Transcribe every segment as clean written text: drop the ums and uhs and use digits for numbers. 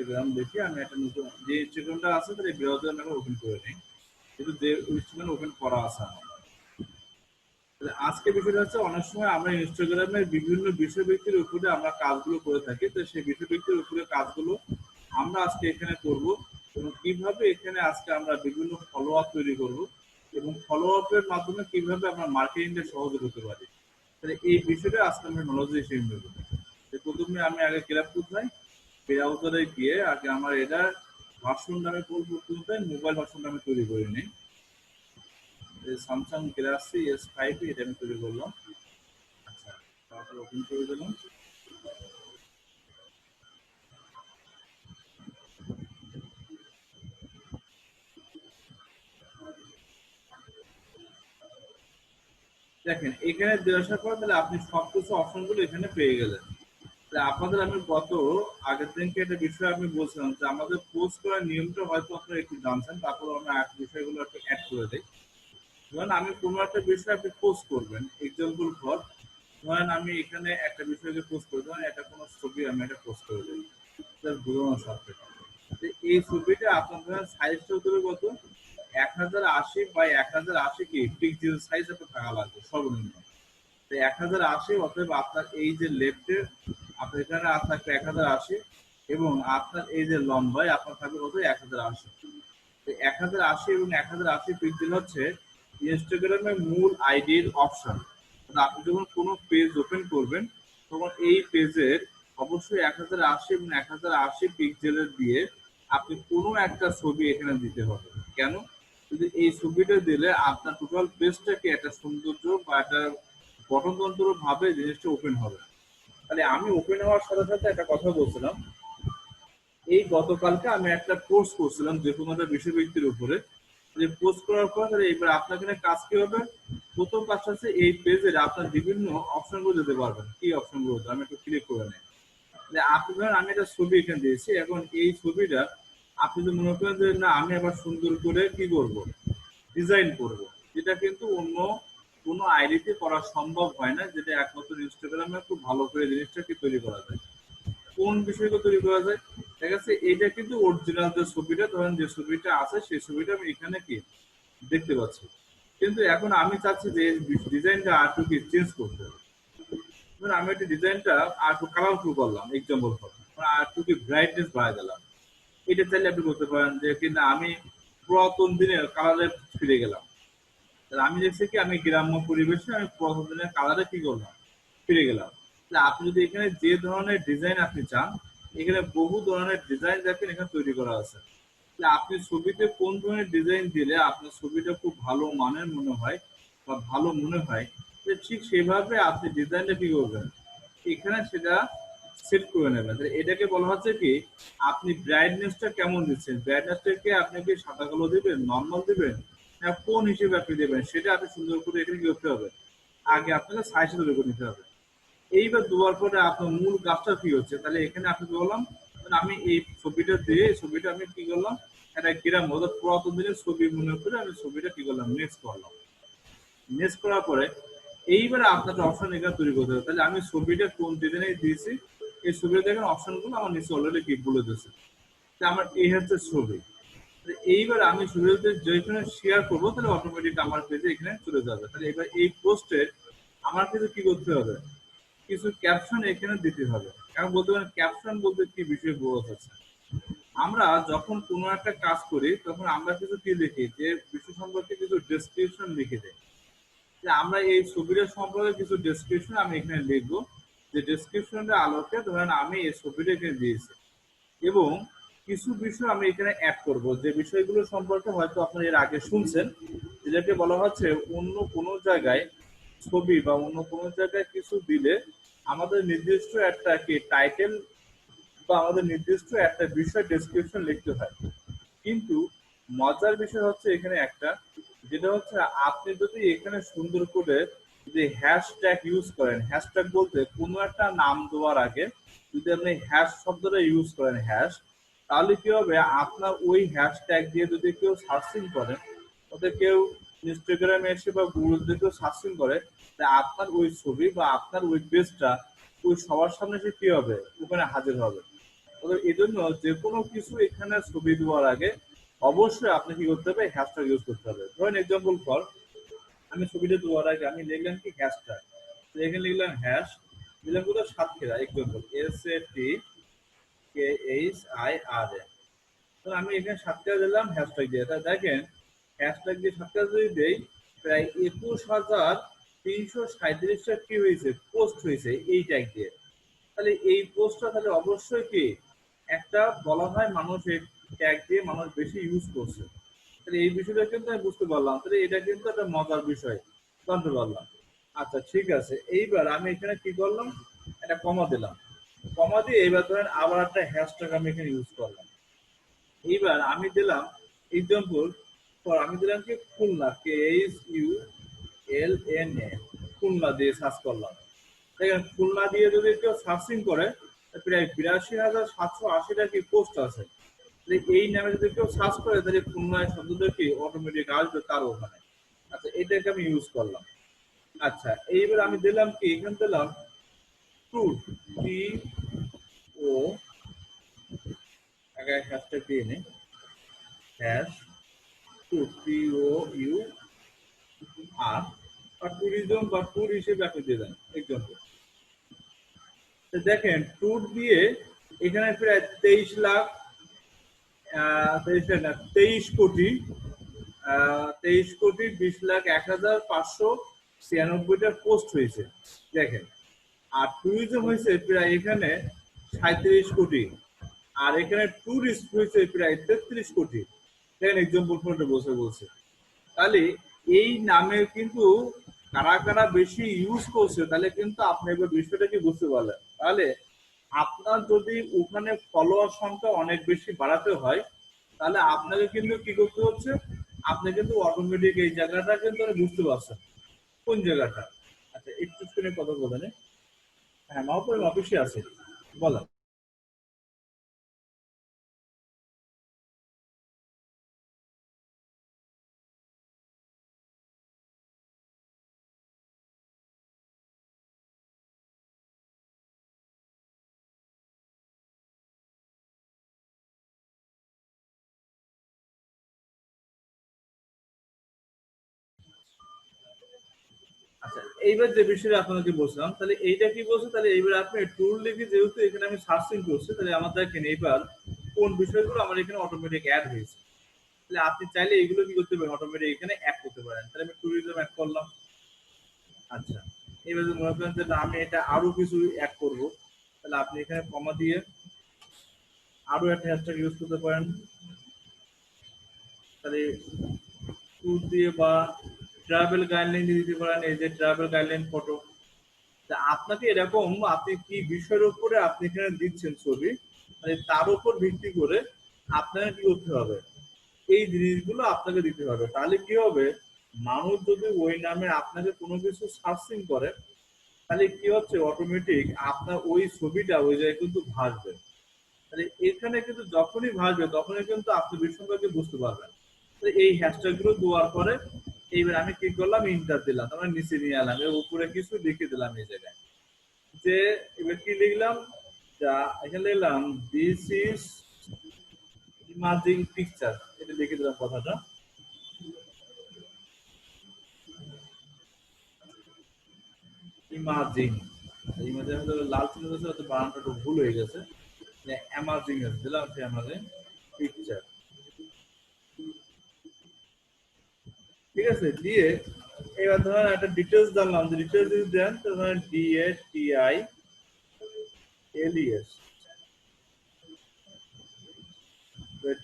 Instagram দেখে আমি একটা নতুন যে ইনস্টাগ্রামটা আছে তার এই ব্রাউজার আমি ওপেন করে নিই, কিন্তু যে ইনস্টাগ্রাম ওপেন করা আছে আমার। আজকে বিষয়টা হচ্ছে অনেক সময় আমরা ইনস্টাগ্রামের বিভিন্ন বিষয়বস্তুর উপরে আমরা কাজগুলো করে থাকি, তো সেই বিষয়বস্তুর উপরে কাজগুলো আমরা আজকে এখানে করব এবং কিভাবে এখানে আজকে আমরা বিভিন্ন ফলো আপ তৈরি করব এবং ফলো আপের মাধ্যমে কিভাবে আমরা মার্কেটিংটা সহজ করতে পারি। তাহলে এই বিষয়টা আজকে আমরা নলেজ হিসেবে নেব। প্রথমে আমি আগে ক্লাব কোথায় ব্রাউজারে গিয়ে আগে আমার এটা ভার্সন নামে পরিবর্তন মোবাইল ভার্সনটা আমি তৈরি করে নিই। স্যামসাং গ্যালাক্সি S5 এটা আমি তৈরি করলাম। আচ্ছা, তারপর ওপেন করে দিলাম। দেখেন এখানে দিয়ে আসার পর তাহলে আপনি সবকিছু অপশনগুলো এখানে পেয়ে গেলেন। আপনাদের আমি গত আগের দিনকে একটা বিষয় আমি বলছিলাম যে আমাদের পোস্ট করার নিয়মটা হয়তো আপনারা একটু জানছেন, তারপর আমরা বিষয়গুলো একটু অ্যাড করে দিই। ধরেন আমি কোনো একটা বিষয় আপনি পোস্ট করবেন, এক্সাম্পল ফর ধরেন আমি এখানে একটা বিষয়কে পোস্ট করে ধরেন এটা কোনো ছবি আমি এটা পোস্ট করে দিই বোঝানোর সাথে। এই ছবিটা আপনার ধরেন সাইজটা হতে হবে কত 1080 কি পিক্সেল সাইজ একটা থাকা লাগবে সর্বনিম্ন। 1080 অতএব আপনার এই যে লেফটের আপনার এখানে থাকবে 1080 এবং আপনার এই যে লম্বায় আপনার থাকবে কত 1080। 1080 এবং 1080 পিক্সেল হচ্ছে ইনস্টাগ্রামের মূল আইডির অপশন। আপনি যখন কোনো পেজ ওপেন করবেন তখন এই পেজের অবশ্যই 1080 এবং 1080 পিক্সেলের দিয়ে আপনি কোনো একটা ছবি এখানে দিতে হবে। কেন? যদি এই ছবিটা দিলে আপনার টোটাল পেজটাকে একটা সৌন্দর্য বা একটা গঠনতন্ত্র ভাবে জিনিসটা ওপেন হবে। তাহলে আমি ওপেন হওয়ার সাথে সাথে একটা কথা বলছিলাম, এই গতকালকে আমি একটা কোর্স করছিলাম যে কোনো একটা বিষয়বস্তুর উপরে, যে পোস্ট করার পর এবার আপনার এখানে কাজ কি হবে, প্রথম কাজটা হচ্ছে এই পেজের আপনার বিভিন্ন অপশনগুলো দিতে পারবেন। কি অপশনগুলো আমি একটু ক্লিক করে নেই। আপনি ধরেন আমি একটা ছবি এখানে দিয়েছি, এখন এই ছবিটা আপনি যদি মনে করেন যে না আমি আবার সুন্দর করে কি করব ডিজাইন করব, যেটা কিন্তু অন্য কোনো আইডিতে করা সম্ভব হয় না, যেটা একমাত্র ইনস্টাগ্রামে খুব ভালো করে জিনিসটাকে তৈরি করা যায়। কোন বিষয়কে তৈরি করা যায়, ঠিক আছে, এইটা কিন্তু অরিজিনাল যে ছবিটা ধরেন যে ছবিটা আছে সেই ছবিটা আমি এখানে কি দেখতে পাচ্ছি, কিন্তু এখন আমি চাচ্ছি যে ডিজাইনটা আর একটু কি চেঞ্জ করতে হবে। আমি একটু ডিজাইনটা আর একটু কালারফুল করলাম, এক্সাম্পল আর একটু কি ব্রাইটনেস বাড়াই দিলাম। এটা চাইলে আপনি করতে পারেন যে কিনা আমি পুরাতন দিনের কালারে ফিরে গেলাম। আমি দেখছি কি আমি গ্রাম্য পরিবেশে আমি পুরাতন দিনের কালারে কি করলাম ফিরে গেলাম। আপনি যদি এখানে যে ধরনের ডিজাইন আপনি চান, এখানে বহু ধরনের ডিজাইন দেখেন এখানে তৈরি করা আছে। আপনি ছবিতে কোন ধরনের ডিজাইন দিলে আপনার ছবিটা খুব ভালো মানের মনে হয় বা ভালো মনে হয়, ঠিক সেভাবে আপনি ডিজাইনটা কি করবেন এখানে সেটা সেট করে নেবেন। এটাকে বলা হচ্ছে কি আপনি ব্রাইটনেসটা কেমন দিচ্ছেন, ব্রাইটনেসটাকে আপনি কি সাদা কালো দিবেন, নর্মাল দিবেন, কোন হিসেবে আপনি দেবেন সেটা আপনি সুন্দর করে এখানে কি করতে হবে, আগে আপনাকে সাইজটা তৈরি করে নিতে হবে। এইবার দেওয়ার পরে আপনার মূল কাজটা কি হচ্ছে, তাহলে এখানে আপনি বললাম আমি এই ছবিটা দিয়ে ছবিটা আমি কি করলাম একটা গ্রাম অর্থাৎ পুরাতন দিনের ছবি মনে করে আমি ছবিটা কি করলাম নেক্সট করলাম। নেক্সট করার পরে এইবারে আপনাকে অপশন এখানে তৈরি করতে হবে। তাহলে আমি ছবিটা কোন ডিজাইনে দিয়েছি এই ছবিটা দেখেন অপশনগুলো আমার নিচে অলরেডি কি বলে দিয়েছে। আমার এই হচ্ছে ছবি। এইবার আমি ছবিতে যেখানে শেয়ার করবো তাহলে অটোমেটিক আমার পেজে এখানে চলে যাবে। তাহলে এবার এই পোস্টে আমার কিন্তু কি করতে হবে, কিছু ক্যাপশন এখানে দিতে হবে। এখন বলতে পারেন ক্যাপশন বলতে কি বিষয় বোঝাচ্ছে। আমরা যখন কোনো একটা কাজ করি তখন আমরা কিছু কি লিখি যে বিষয় সম্পর্কে কিছু ডেসক্রিপশন লিখে দেয়। আমরা এই ছবিটা সম্পর্কে কিছু ডেসক্রিপশন আমি এখানে লিখবো, যে ডেসক্রিপশনটা আলোকে ধরেন আমি এই ছবিটা এখানে দিয়েছি এবং কিছু বিষয় আমি এখানে অ্যাড করব যে বিষয়গুলো সম্পর্কে হয়তো আপনারা এর আগে শুনছেন, যেটাকে বলা হচ্ছে অন্য কোনো জায়গায় ছবি বা অন্য কোনো জায়গায় কিছু দিলে আমাদের নির্দিষ্ট একটা কি টাইটেল বা আমাদের নির্দিষ্ট একটা বিষয় ডেসক্রিপশন লিখতে হয়। কিন্তু মজার বিষয় হচ্ছে এখানে একটা, যেটা হচ্ছে আপনি যদি এখানে সুন্দর করে যে হ্যাশট্যাগ ইউজ করেন, হ্যাশট্যাগ বলতে কোনো একটা নাম দেওয়ার আগে যদি আপনি হ্যাশ শব্দটা ইউজ করেন হ্যাশ, তাহলে কি হবে আপনার ওই হ্যাশট্যাগ দিয়ে যদি কেউ সার্চিং করেন, ওদের কেউ ইনস্টাগ্রামে এসে বা গুগল কেউ সার্চিং করে, আপনার ওই ছবি বা আপনার ওই পেজটা ওই সবার সামনে সে কি হবে ওখানে হাজির হবে। এই জন্য যে কোনো কিছু এখানে ছবি দেওয়ার আগে অবশ্যই আপনি কি করতে হবে, হ্যাশট্যাগ ইউজ করতে হবে। ধরেন এক্সাম্পল ফর, আমি ছবিটা দেওয়ার আগে আমি লিখলাম কি হ্যাশট্যাগ, এখানে লিখলাম হ্যাশ, দিলাম কোথাও সাতক্ষীরা, এক্সাম্পল SATKHIRA। তো আমি এখানে সাতক্ষীরা দিলাম হ্যাশট্যাগ দিয়ে। তা দেখেন হ্যাশট্যাগ দিয়ে সাতক্ষীরা যদি দেই, প্রায় 21,337টা কি হয়েছে, পোস্ট হয়েছে এই ট্যাগ দিয়ে। তাহলে এই পোস্টটা তাহলে অবশ্যই কি একটা বলা হয় মানুষ এই ট্যাগ দিয়ে মানুষ বেশি ইউজ করছে। তাহলে এই বিষয়টা কিন্তু আমি বুঝতে পারলাম, তাহলে এটা কিন্তু একটা মজার বিষয় জানতে পারলাম। আচ্ছা ঠিক আছে, এইবার আমি এখানে কি করলাম, একটা কমা দিলাম। কমা দিয়ে এইবার ধরেন আবার একটা হ্যাশট্যাগ আমি এখানে ইউজ করলাম। এইবার আমি দিলাম এক্সাম্পল ফর, আমি দিলাম কি খুলনা, KHULNA, খুলনা দিয়ে সার্চ করলাম। দেখেন খুলনা দিয়ে যদি কেউ সার্চিং করে প্রায় 82,780টা কি পোস্ট আছে। এই নামে যদি কেউ সার্চ করে তাহলে খুলনায় শব্দটা কি অটোমেটিক আসবে তার ওখানে। আচ্ছা এটাকে আমি ইউজ করলাম। আচ্ছা এইবার আমি দিলাম কি, এখানে দিলাম ট্রুথ, TO, আগে হ্যাশট্যাগ দিয়ে নি, হ্যাশ ট্রুথ, TOUR, আর ট্যুরিজম বা ট্যুর হিসেবে আপনি দিয়ে দেন এক্সাম্পল। দেখেন ট্যুর দিয়ে এখানে প্রায় 23 কোটি 23,20,01,596টা পোস্ট হয়েছে দেখেন। আর ট্যুরিজম হয়েছে প্রায় এখানে 37 কোটি, আর এখানে ট্যুরিস্ট হয়েছে প্রায় 33 কোটি। দেখেন এক্সাম্পল ফোনটা বলছে। তাহলে এই নামের কিন্তু কারা কারা বেশি ইউজ করছে, তাহলে কিন্তু আপনি এবার বিষয়টা কি বুঝতে পারলেন। তাহলে আপনার যদি ওখানে ফলোয়ার সংখ্যা অনেক বেশি বাড়াতে হয়, তাহলে আপনাকে কিন্তু কি করতে হচ্ছে, আপনি কিন্তু অটোমেটিক এই জায়গাটা কিন্তু বুঝতে পারছেন কোন জায়গাটা। আচ্ছা একটু শুনে কথা বলেন। হ্যাঁ মাহবুব অফিসে আছে, বলেন। আচ্ছা এইবার যে বিষয়টা আপনাকে বলছিলাম, তাহলে এইটা কি বলছে, তাহলে এইবার আপনি ট্যুর লিখে যেহেতু এখানে আমি সার্চিং করছি, তাহলে আমার দেখেন এইবার কোন বিষয়গুলো আমার এখানে অটোমেটিক অ্যাড হয়েছে। তাহলে আপনি চাইলে এইগুলো কি করতে পারেন, অটোমেটিক এখানে অ্যাড করতে পারেন। তাহলে আমি ট্যুরিজম অ্যাড করলাম। আচ্ছা এবার যদি মনে করেন যে না, আমি এটা আরো কিছু অ্যাড করব, তাহলে আপনি এখানে কমা দিয়ে আরো একটা হ্যাশট্যাগ ইউজ করতে পারেন। তাহলে ট্যুর দিয়ে বা ট্রাভেল গাইডলাইন দিয়ে দিতে পারেন, এই যে ট্রাভেল গাইডলাইন ফটো। আপনাকে এরকম আপনি কি বিষয়ের উপরে আপনি এখানে দিচ্ছেন ছবি, মানে তার উপর ভিত্তি করে আপনাকে কি করতে হবে, এই জিনিসগুলো আপনাকে দিতে হবে। তাহলে কি হবে, মানুষ যদি ওই নামে আপনাকে কোনো কিছু সার্চিং করে, তাহলে কি হচ্ছে অটোমেটিক আপনার ওই ছবিটা ওই জায়গায় কিন্তু ভাসবে। তাহলে এখানে কিন্তু যখনই ভাসবে তখনই কিন্তু আপনি বিষয়টাকে বুঝতে পারবেন। তো এই হ্যাশট্যাগ গুলো দেওয়ার পরে এইবার আমি কি করলাম, ইন্টার দিলাম, তারপরে নিচে নিয়ে এলাম, এর উপরে কিছু লিখে দিলাম এই জায়গায়। যে এবার কি লিখলাম, যা এখানে লিখলাম দিস ইজ ইমাজিং পিকচার, এটা লিখে দিলাম কথাটা। ইমাজিং, ইমাজিং লাল চিহ্ন আছে, হয়তো বানানটা একটু ভুল হয়ে গেছে, অ্যামাজিং দিলাম, অ্যামাজিং পিকচার। ঠিক আছে, দিয়ে এবার ধরেন একটা ডিটেলস জানলাম, যে ডিটেলস যদি দেন তো ধরেন DATILES,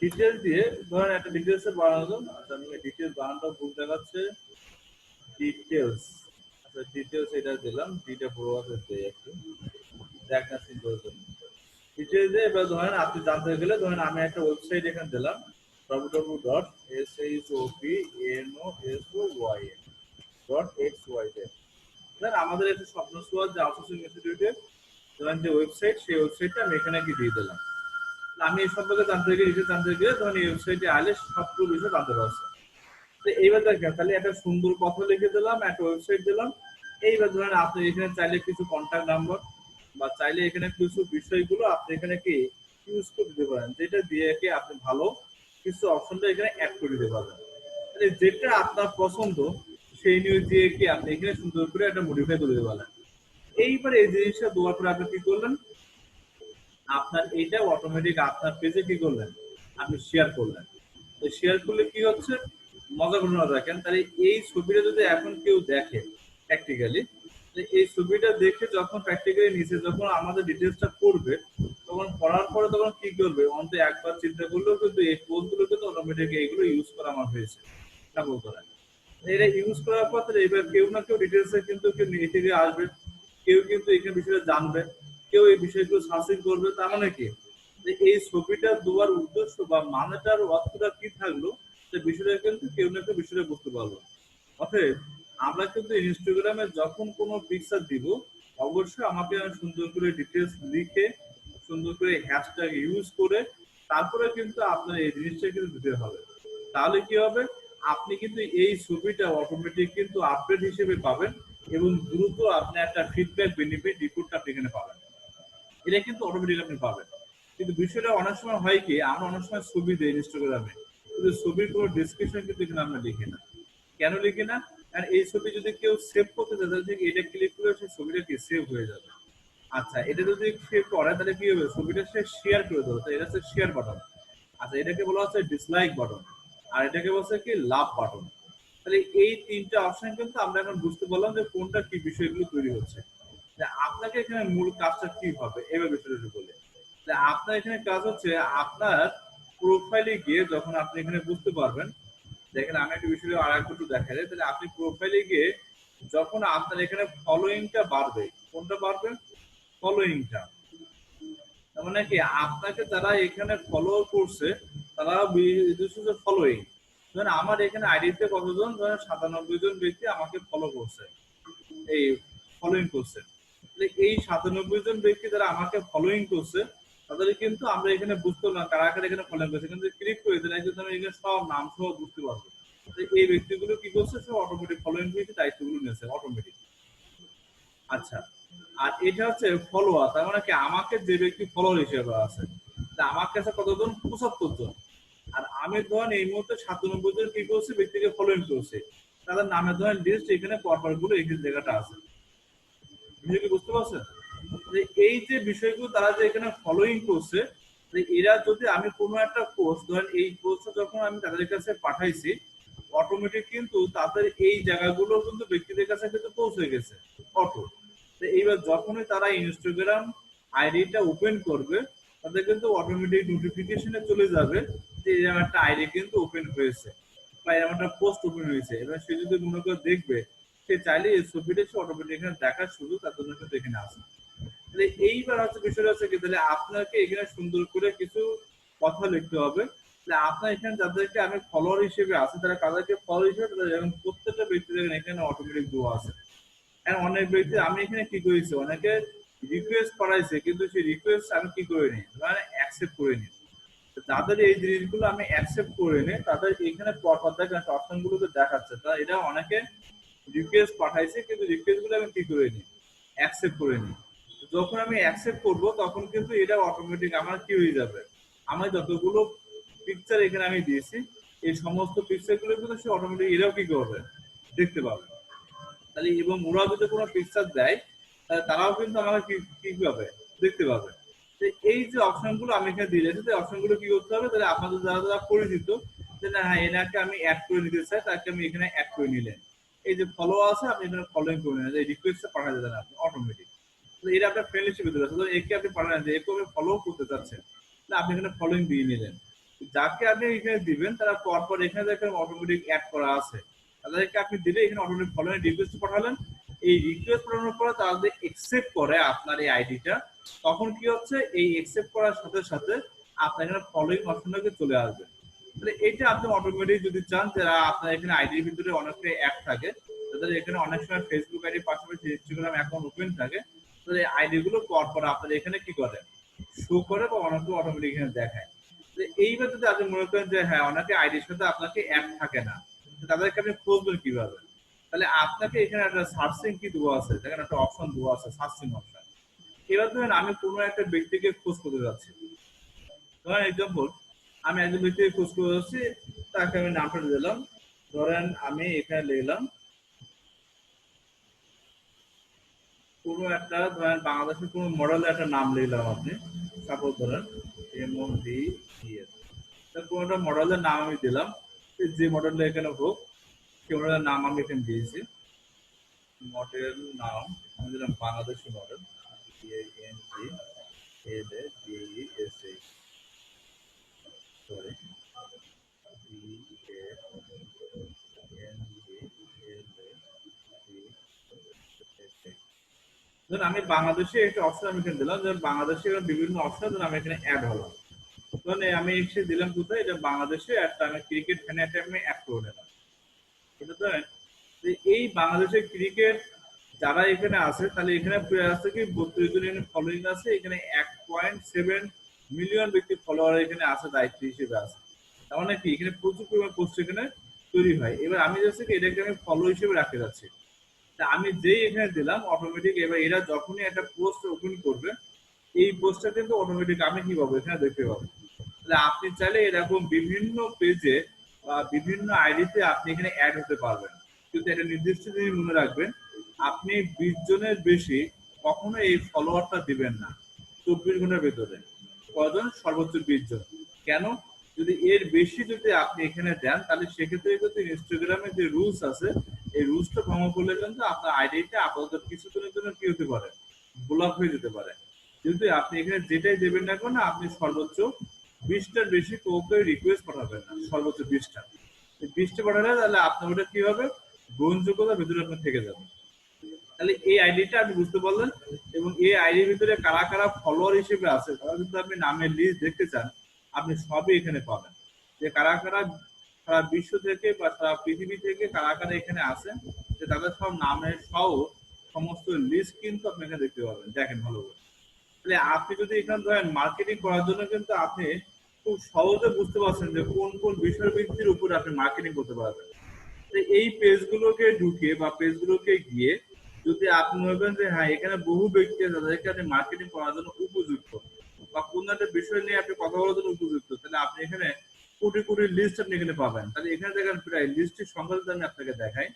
ডিটেলস দিয়ে ধরেন একটা ডিটেলস এর বানানো। আচ্ছা আমি ডিটেলস বানানটা ভুল দেখাচ্ছে, ডিটেলস। আচ্ছা ডিটেলস এটা দিলাম, ডিটা বড় আছে দেই একটু, দেখ না সিম্পল জন্য ডিটেলস দিয়ে। এবার ধরেন আপনি জানতে গেলে ধরেন আমি একটা ওয়েবসাইট এখানে দিলাম, www.shopnosoy.xyz। আমাদের একটা স্বপ্ন সোয়ার যে আউটসোর্সিং ইনস্টিটিউটের ধরেন যে ওয়েবসাইট, সেই ওয়েবসাইটটা আমি এখানে কি দিয়ে দিলাম। আমি এই সম্পর্কে জানতে গেলে ধরেন এই ওয়েবসাইটে আইলে সবগুলো বিষয় জানতে পারছি। তো এইবার দেখেন তাহলে একটা সুন্দর কথা লিখে দিলাম, একটা ওয়েবসাইট দিলাম। এইবার ধরেন আপনি এখানে চাইলে কিছু কন্ট্যাক্ট নাম্বার বা চাইলে এখানে কিছু বিষয়গুলো আপনি এখানে কি ইউজ করে দিতে পারেন, যেটা দিয়ে কি আপনি ভালো কিছু অপশনটা এখানে অ্যাড করে দিতে পারবেন। মানে যেটা আপনার পছন্দ সেই নিউজ দিয়ে কি আপনি এখানে সুন্দর করে একটা মডিফাই করে দিতে পারলেন। এইবার এই জিনিসটা দেওয়ার পরে আপনি কি করলেন, আপনার এইটা অটোমেটিক আপনার পেজে কি করলেন, আপনি শেয়ার করলেন। তো শেয়ার করলে কি হচ্ছে, মজা ঘটনা দেখেন, তাহলে এই ছবিটা যদি এখন কেউ দেখে প্র্যাকটিক্যালি, এই ছবিটা দেখে যখন প্র্যাকটিক্যালি নিচে যখন আমাদের ডিটেলসটা করবে, তখন করার পরে তখন কি করবে, অন্তত একবার চিন্তা করলেও কিন্তু এই পোস্টগুলো কিন্তু অটোমেটিক এইগুলো ইউজ করা আমার হয়েছে সাপোজ করেন। এটা ইউজ করার পর তাহলে এবার কেউ না কেউ ডিটেলসে কিন্তু কেউ নিয়ে থেকে আসবে, কেউ কিন্তু এখানে বিষয়টা জানবে, কেউ এই বিষয়গুলো সার্চিং করবে। তার মানে কি, যে এই ছবিটা দেওয়ার উদ্দেশ্য বা মানেটার অর্থটা কি থাকলো, সে বিষয়টা কিন্তু কেউ না কেউ বিষয়টা বুঝতে পারলো। অতএব আমরা কিন্তু ইনস্টাগ্রামে যখন কোনো পিকচার দিব, অবশ্যই আমাকে সুন্দর করে ডিটেলস লিখে সুন্দর করে হ্যাশট্যাগ ইউজ করে তারপরে কিন্তু আপনার এই জিনিসটা কিন্তু দিতে হবে। তাহলে কি হবে, আপনি কিন্তু এই ছবিটা অটোমেটিক কিন্তু আপডেট হিসেবে পাবেন এবং দ্রুত আপনি একটা ফিডব্যাক বেনিফিট রিপোর্টটা আপনি এখানে পাবেন। এটা কিন্তু অটোমেটিক আপনি পাবেন। কিন্তু বিষয়টা অনেক সময় হয় কি, আমরা অনেক সময় ছবি দিই ইনস্টাগ্রামে, কিন্তু ছবির কোনো ডিসক্রিপশন কিন্তু এখানে আমরা লিখি না। কেন লিখি না? কারণ এই ছবি যদি কেউ সেভ করতে চায়, তাহলে ঠিক এটা ক্লিক করে সেই ছবিটা কি সেভ হয়ে যাবে। আচ্ছা, এটা যদি সেভ করে তাহলে কি হবে, ছবিটা সে শেয়ার করে দেবে, তো এটা হচ্ছে শেয়ার বাটন। আচ্ছা, এটাকে বলা হচ্ছে ডিসলাইক বাটন, আর এটাকে বলছে কি লাভ বাটন। তাহলে এই তিনটা অপশন কিন্তু আমরা এখন বুঝতে পারলাম যে কোনটা কি বিষয়গুলো তৈরি হচ্ছে। যে আপনাকে এখানে মূল কাজটা কি হবে এবার বিষয়টা বলে, যে আপনার এখানে কাজ হচ্ছে আপনার প্রোফাইলে গিয়ে যখন আপনি এখানে বুঝতে পারবেন, দেখেন আমি একটা বিষয় আর একটু দেখা যায়, তাহলে আপনি প্রোফাইলে গিয়ে যখন আপনার এখানে ফলোইংটা বাড়বে, কোনটা বাড়বে, ফলোইংটা, তার মানে কি আপনাকে যারা এখানে ফলো করছে তারা ফলোইং, ধরেন আমার এখানে আইডিতে কতজন, ধরেন 97 জন ব্যক্তি আমাকে ফলো করছে, এই ফলোইং করছে। এই 97 জন ব্যক্তি যারা আমাকে ফলোইং করছে তাদের কিন্তু আমরা এখানে বুঝতে পারলাম কারা কারা এখানে ফলোইং করছে, কিন্তু ক্লিক করে দিলে কিন্তু আমি এখানে সব নাম সহ বুঝতে পারবো এই ব্যক্তিগুলো কি করছে, সব অটোমেটিক ফলোইং হয়েছে, দায়িত্বগুলো নিয়েছে অটোমেটিক। আচ্ছা, আর এটা হচ্ছে ফলোয়ার, তার মানে কি আমাকে যে ব্যক্তি ফলোয়ার হিসেবে আছে, তা আমার কাছে কতজন, 75 জন। আর আমি ধরেন এই মুহূর্তে 97 জন কি করছে, ব্যক্তিকে ফলোইং করছে, তাদের নামের ধরেন লিস্ট এখানে পরপর গুলো এই জায়গাটা আছে। বিষয় কি বুঝতে পারছেন, যে এই যে বিষয়গুলো তারা যে এখানে ফলোইং করছে, যে এরা যদি আমি কোনো একটা পোস্ট, ধরেন এই পোস্টটা যখন আমি তাদের কাছে পাঠাইছি, অটোমেটিক কিন্তু তাদের এই জায়গাগুলো কিন্তু ব্যক্তিদের কাছে কিন্তু পৌঁছে গেছে অটো। এইবার যখনই তারা ইনস্টাগ্রাম আইডিটা ওপেন করবে, তাদের কিন্তু অটোমেটিক নোটিফিকেশনে চলে যাবে যে এরকম একটা আইডি কিন্তু ওপেন হয়েছে বা এরকম একটা পোস্ট ওপেন হয়েছে। এবার সে যদি মনে করে দেখবে, সে চাইলে এই ছবিটা সে অটোমেটিক এখানে দেখার সুযোগ তার জন্য কিন্তু এখানে আসে। তাহলে এইবার হচ্ছে বিষয়টা হচ্ছে কি, তাহলে আপনাকে এখানে সুন্দর করে কিছু কথা লিখতে হবে। তাহলে আপনার এখানে যাদেরকে আমি ফলোয়ার হিসেবে আছে, তারা তাদেরকে ফলোয়ার হিসেবে এবং প্রত্যেকটা ব্যক্তিদের এখানে অটোমেটিক দেওয়া আছে। হ্যাঁ, অনেক ব্যক্তি আমি এখানে কি করেছি, অনেকে রিকোয়েস্ট করাইছে কিন্তু সেই রিকোয়েস্ট আমি কি করে নিই, মানে অ্যাকসেপ্ট করে নিই। যাদের এই জিনিসগুলো আমি অ্যাকসেপ্ট করে নিই তাদের এখানে পরপর দেখেন অপশন গুলোতে দেখাচ্ছে, তা এটা অনেকে রিকোয়েস্ট পাঠাইছে কিন্তু রিকোয়েস্ট গুলো আমি কি করে নিই, অ্যাকসেপ্ট করে নিই। যখন আমি অ্যাকসেপ্ট করব তখন কিন্তু এটা অটোমেটিক আমার কি হয়ে যাবে, আমার যতগুলো পিকচার এখানে আমি দিয়েছি এই সমস্ত পিকচার গুলো কিন্তু সে অটোমেটিক এরাও কি করবে, দেখতে পাবে। তাহলে এবং ওরা যদি কোনো পিকচার দেয় তাহলে তারাও কিন্তু আমাকে কি পাবে, দেখতে পাবে। এই যে অপশন গুলো আমি এখানে দিয়ে যাচ্ছি, অপশন গুলো কি করতে হবে, তাহলে আপনাদের যারা যারা পরিচিত, যে না হ্যাঁ এনাকে আমি অ্যাড করে নিতে চাই, তাকে আমি এখানে অ্যাড করে নিলেন। এই যে ফলো আছে আপনি এখানে ফলোইং করে নিলেন, এই রিকোয়েস্টটা পাঠিয়ে দেবেন আপনি অটোমেটিক। এটা আপনার ফ্রেন্ডশিপ ভিতরে আছে, একে আপনি পাঠালেন যে একে আমি ফলো করতে চাচ্ছেন, তাহলে আপনি এখানে ফলোইং দিয়ে নিলেন। যাকে আপনি এখানে দিবেন তারা পরপর এখানে দেখেন অটোমেটিক অ্যাড করা আছে, তাদেরকে আপনি দিলে এখানে অটোমেটিক ফলোইং রিকোয়েস্ট পাঠালেন। এই রিকোয়েস্ট পাঠানোর পরে তারা যদি একসেপ্ট করে আপনার এই আইডিটা, তখন কি হচ্ছে, এই একসেপ্ট করার সাথে সাথে আপনার এখানে ফলোইং অপশনটাকে চলে আসবে। তাহলে এটা আপনি অটোমেটিক যদি চান, যারা আপনার এখানে আইডির ভিতরে অনেকটা অ্যাড থাকে, তাদের এখানে অনেক সময় ফেসবুক আইডির পাশাপাশি ইনস্টাগ্রাম অ্যাকাউন্ট ওপেন থাকে, তাহলে আইডি গুলো পরপর আপনার এখানে কি করে, শো করে বা অনেকে অটোমেটিক এখানে দেখায়। এইবার যদি আপনি মনে করেন যে হ্যাঁ অনেকে আইডির সাথে আপনাকে অ্যাড থাকে না, তাদেরকে আপনি খুঁজবেন কিভাবে, তাহলে আপনাকে এখানে একটা সার্চিং কি দেওয়া আছে, দেখেন একটা অপশন দেওয়া আছে সার্চিং অপশন। এবার ধরেন আমি কোনো একটা ব্যক্তিকে খোঁজ করতে যাচ্ছি, ধরেন এক্সাম্পল, আমি একজন ব্যক্তিকে খোঁজ করে যাচ্ছি, তাকে আমি নামটা দিলাম। ধরেন আমি এখানে লিখলাম কোনো একটা, ধরেন বাংলাদেশের কোনো মডেলের একটা নাম লিখলাম আপনি, সাপোজ ধরেন MODES, কোনো একটা মডেলের নাম আমি দিলাম, যে মডেলটা এখানে হোক সেই মডেলের নাম আমি এখানে দিয়েছি। মডেল নাম আমি দিলাম বাংলাদেশি মডেল, BANGLADESA, সরি ধরুন আমি বাংলাদেশে একটা অপশন আমি এখানে দিলাম, যে বাংলাদেশে বিভিন্ন অপশন আমি এখানে অ্যাড হলাম। ধরুন আমি এসে দিলাম কোথায়, এটা বাংলাদেশে একটা আমি ক্রিকেট ফ্যান একটা আমি অ্যাড করে নিলাম। এটা ধরেন যে এই বাংলাদেশের ক্রিকেট যারা এখানে আছে, তাহলে এখানে প্লেয়ার আছে কি 32 জন ফলোইং আছে, এখানে 1.7 মিলিয়ন ব্যক্তি ফলোয়ার এখানে আছে, দায়িত্ব হিসেবে আছে। তার মানে কি এখানে প্রচুর পরিমাণ পোস্ট এখানে তৈরি হয়। এবার আমি যাচ্ছি কি এটাকে আমি ফলো হিসেবে রাখতে যাচ্ছি, আমি যেই এখানে দিলাম অটোমেটিক এবার এরা যখনই একটা পোস্ট ওপেন করবে, এই পোস্টটা কিন্তু অটোমেটিক আমি কি পাবো এখানে দেখতে পাবো। তাহলে আপনি চাইলে এরকম বিভিন্ন পেজে বা বিভিন্ন আইডিতে আপনি এখানে অ্যাড হতে পারবেন, কিন্তু এটা নির্দিষ্ট জিনিস মনে রাখবেন, আপনি 20 জনের বেশি কখনো এই ফলোয়ারটা দিবেন না 24 ঘন্টার ভেতরে। কজন? সর্বোচ্চ 20 জন। কেন? যদি এর বেশি যদি আপনি এখানে দেন, তাহলে সেক্ষেত্রে কিন্তু ইনস্টাগ্রামের যে রুলস আছে, এই রুলসটা ভঙ্গ করলে কিন্তু আপনার আইডিটা আপাতত কিছুদিনের জন্য কি হতে পারে, ব্লক হয়ে যেতে পারে। কিন্তু আপনি এখানে যেটাই দেবেন না কেন, আপনি সর্বোচ্চ 20টার বেশি কাউকে রিকোয়েস্ট পাঠাবেন না, সর্বোচ্চ 20টা। 20টা পাঠালে তাহলে আপনার ওটা কি হবে, গ্রহণযোগ্যতার ভিতরে আপনার থেকে যাবে। তাহলে এই আইডিটা আপনি বুঝতে পারলেন, এবং এই আইডির ভিতরে কারা কারা ফলোয়ার হিসেবে আছে, তারা যদি আপনি নামের লিস্ট দেখতে চান, আপনি সবই এখানে পাবেন, যে কারা কারা সারা বিশ্ব থেকে বা সারা পৃথিবী থেকে কারা কারা এখানে আছেন, যে তাদের সব নামের সহ সমস্ত লিস্ট কিন্তু আপনি এখানে দেখতে পাবেন। দেখেন ভালো করে, তাহলে আপনি যদি এখানে ধরেন মার্কেটিং করার জন্য কিন্তু আপনি খুব সহজে বুঝতে পারছেন যে কোন কোন বিষয়ভিত্তির উপরে আপনি মার্কেটিং করতে পারবেন। এই পেজগুলোকে ঢুকে বা পেজগুলোকে গিয়ে যদি আপনি ভাবেন যে হ্যাঁ এখানে বহু ব্যক্তি আছে যাদেরকে আপনি মার্কেটিং করার জন্য উপযুক্ত, বা কোন একটা বিষয় নিয়ে আপনি কথা বলার জন্য উপযুক্ত, তাহলে আপনি এখানে কোটি কোটি লিস্ট আপনি এখানে পাবেন। তাহলে এখানে দেখেন প্রায় লিস্টের সংখ্যা যদি আমি আপনাকে দেখাই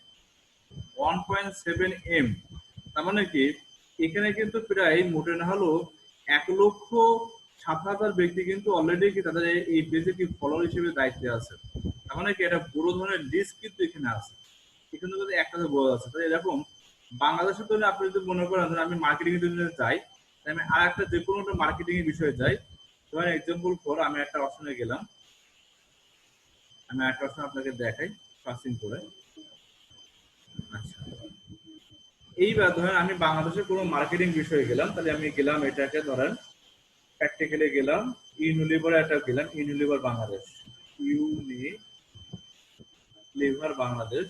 1.7 M, তার মানে কি এখানে কিন্তু প্রায় মোটে না হলো 1,07,000 ব্যক্তি কিন্তু অলরেডি কি তাদের এই পেজে কি ফলোয়ার হিসেবে দায়িত্বে আছে। তার মানে কি একটা বড় ধরনের লিস্ট কিন্তু এখানে আছে, এখানে যদি একটা বড় আছে। তাহলে এরকম বাংলাদেশের জন্য আপনি যদি মনে করেন আমি মার্কেটিং এর জন্য যাই, আমি আর একটা যে কোনো একটা মার্কেটিং এর বিষয়ে যাই, ধরেন এক্সাম্পল ফর আমি একটা অপশনে গেলাম, আমি একটা অপশন আপনাকে দেখাই সার্চিং করে। আচ্ছা, এইবার ধরেন আমি বাংলাদেশের কোনো মার্কেটিং বিষয়ে গেলাম, তাহলে আমি গেলাম এটাকে ধরেন প্র্যাকটিক্যালি গেলাম ইউনিলিভার, একটা গেলাম ইউনিলিভার বাংলাদেশ, ইউনিলিভার বাংলাদেশ।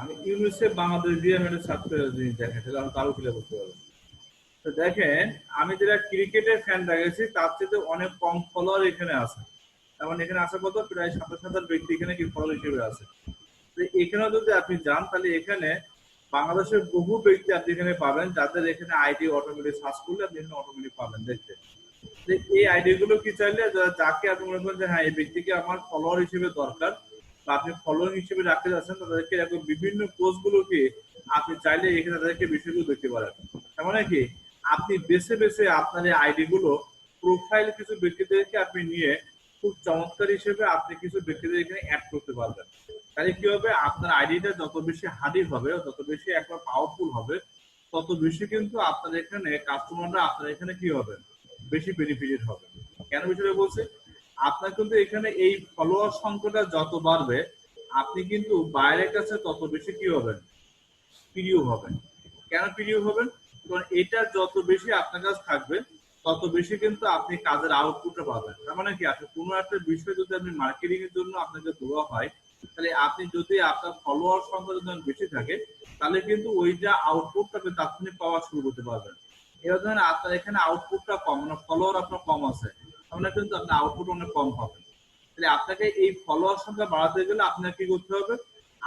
আমি ইউনিসেফ বাংলাদেশ দিয়ে আমি একটা সার্চ করে জিনিস দেখেন, তাহলে আমি আরো ক্লিয়ার করতে পারবো। তো দেখেন আমি যেটা ক্রিকেটের ফ্যান দেখেছি তার চেয়ে অনেক কম ফলোয়ার এখানে আছে। তার মানে এখানে আসা কত, প্রায় 27,000 ব্যক্তি এখানে কি ফলোয়ার হিসেবে আছে। তো এখানেও যদি আপনি যান, তাহলে এখানে বাংলাদেশের বহু ব্যক্তি আপনি এখানে পাবেন, যাদের এখানে আইডি অটোমেটিক সার্চ করলে আপনি এখানে অটোমেটিক পাবেন দেখতে। এই আইডি গুলো কি চাইলে যাকে আপনি মনে করেন যে হ্যাঁ এই ব্যক্তিকে আমার ফলোয়ার হিসেবে দরকার, বা আপনি ফলোয়ার হিসেবে রাখতে যাচ্ছেন, তাদেরকে এরকম বিভিন্ন পোস্ট গুলোকে আপনি চাইলে এখানে তাদেরকে বিষয়গুলো দেখতে পারেন। তার মানে কি আপনি বেছে বেছে আপনার এই আইডি গুলো প্রোফাইল কিছু ব্যক্তিদেরকে আপনি নিয়ে খুব চমৎকার হিসেবে আপনি কিছু ব্যক্তিদের এখানে অ্যাড করতে পারবেন। তাহলে কি হবে, আপনার আইডিটা যত বেশি হার্ডি হবে, যত বেশি একবার পাওয়ারফুল হবে, তত বেশি কিন্তু আপনার এখানে কাস্টমাররা আপনার এখানে কি হবে, বেশি বেনিফিটেড হবে। কেন বিষয়টা বলছে, আপনার কিন্তু এখানে এই ফলোয়ার সংখ্যাটা যত বাড়বে, আপনি কিন্তু বাইরের কাছে তত বেশি কি হবেন, প্রিয় হবেন। কেন প্রিয় হবেন, কারণ এটা যত বেশি আপনার কাছে থাকবে, তত বেশি কিন্তু আপনি কাজের আউটপুটটা পাবেন। তার মানে কি আপনি কোনো একটা বিষয় যদি আপনি মার্কেটিং এর জন্য আপনাকে দেওয়া হয়, তাহলে আপনি যদি আপনার ফলোয়ার সংখ্যা যদি বেশি থাকে তাহলে কিন্তু ওইটা আউটপুটটা আপনি তাৎক্ষণিক পাওয়া শুরু করতে পারবেন। এবার ধরেন আপনার এখানে আউটপুটটা কম, মানে ফলোয়ার আপনার কম আছে, তাহলে কিন্তু আপনার আউটপুট অনেক কম হবে। তাহলে আপনাকে এই ফলোয়ার সংখ্যা বাড়াতে গেলে আপনার কি করতে হবে,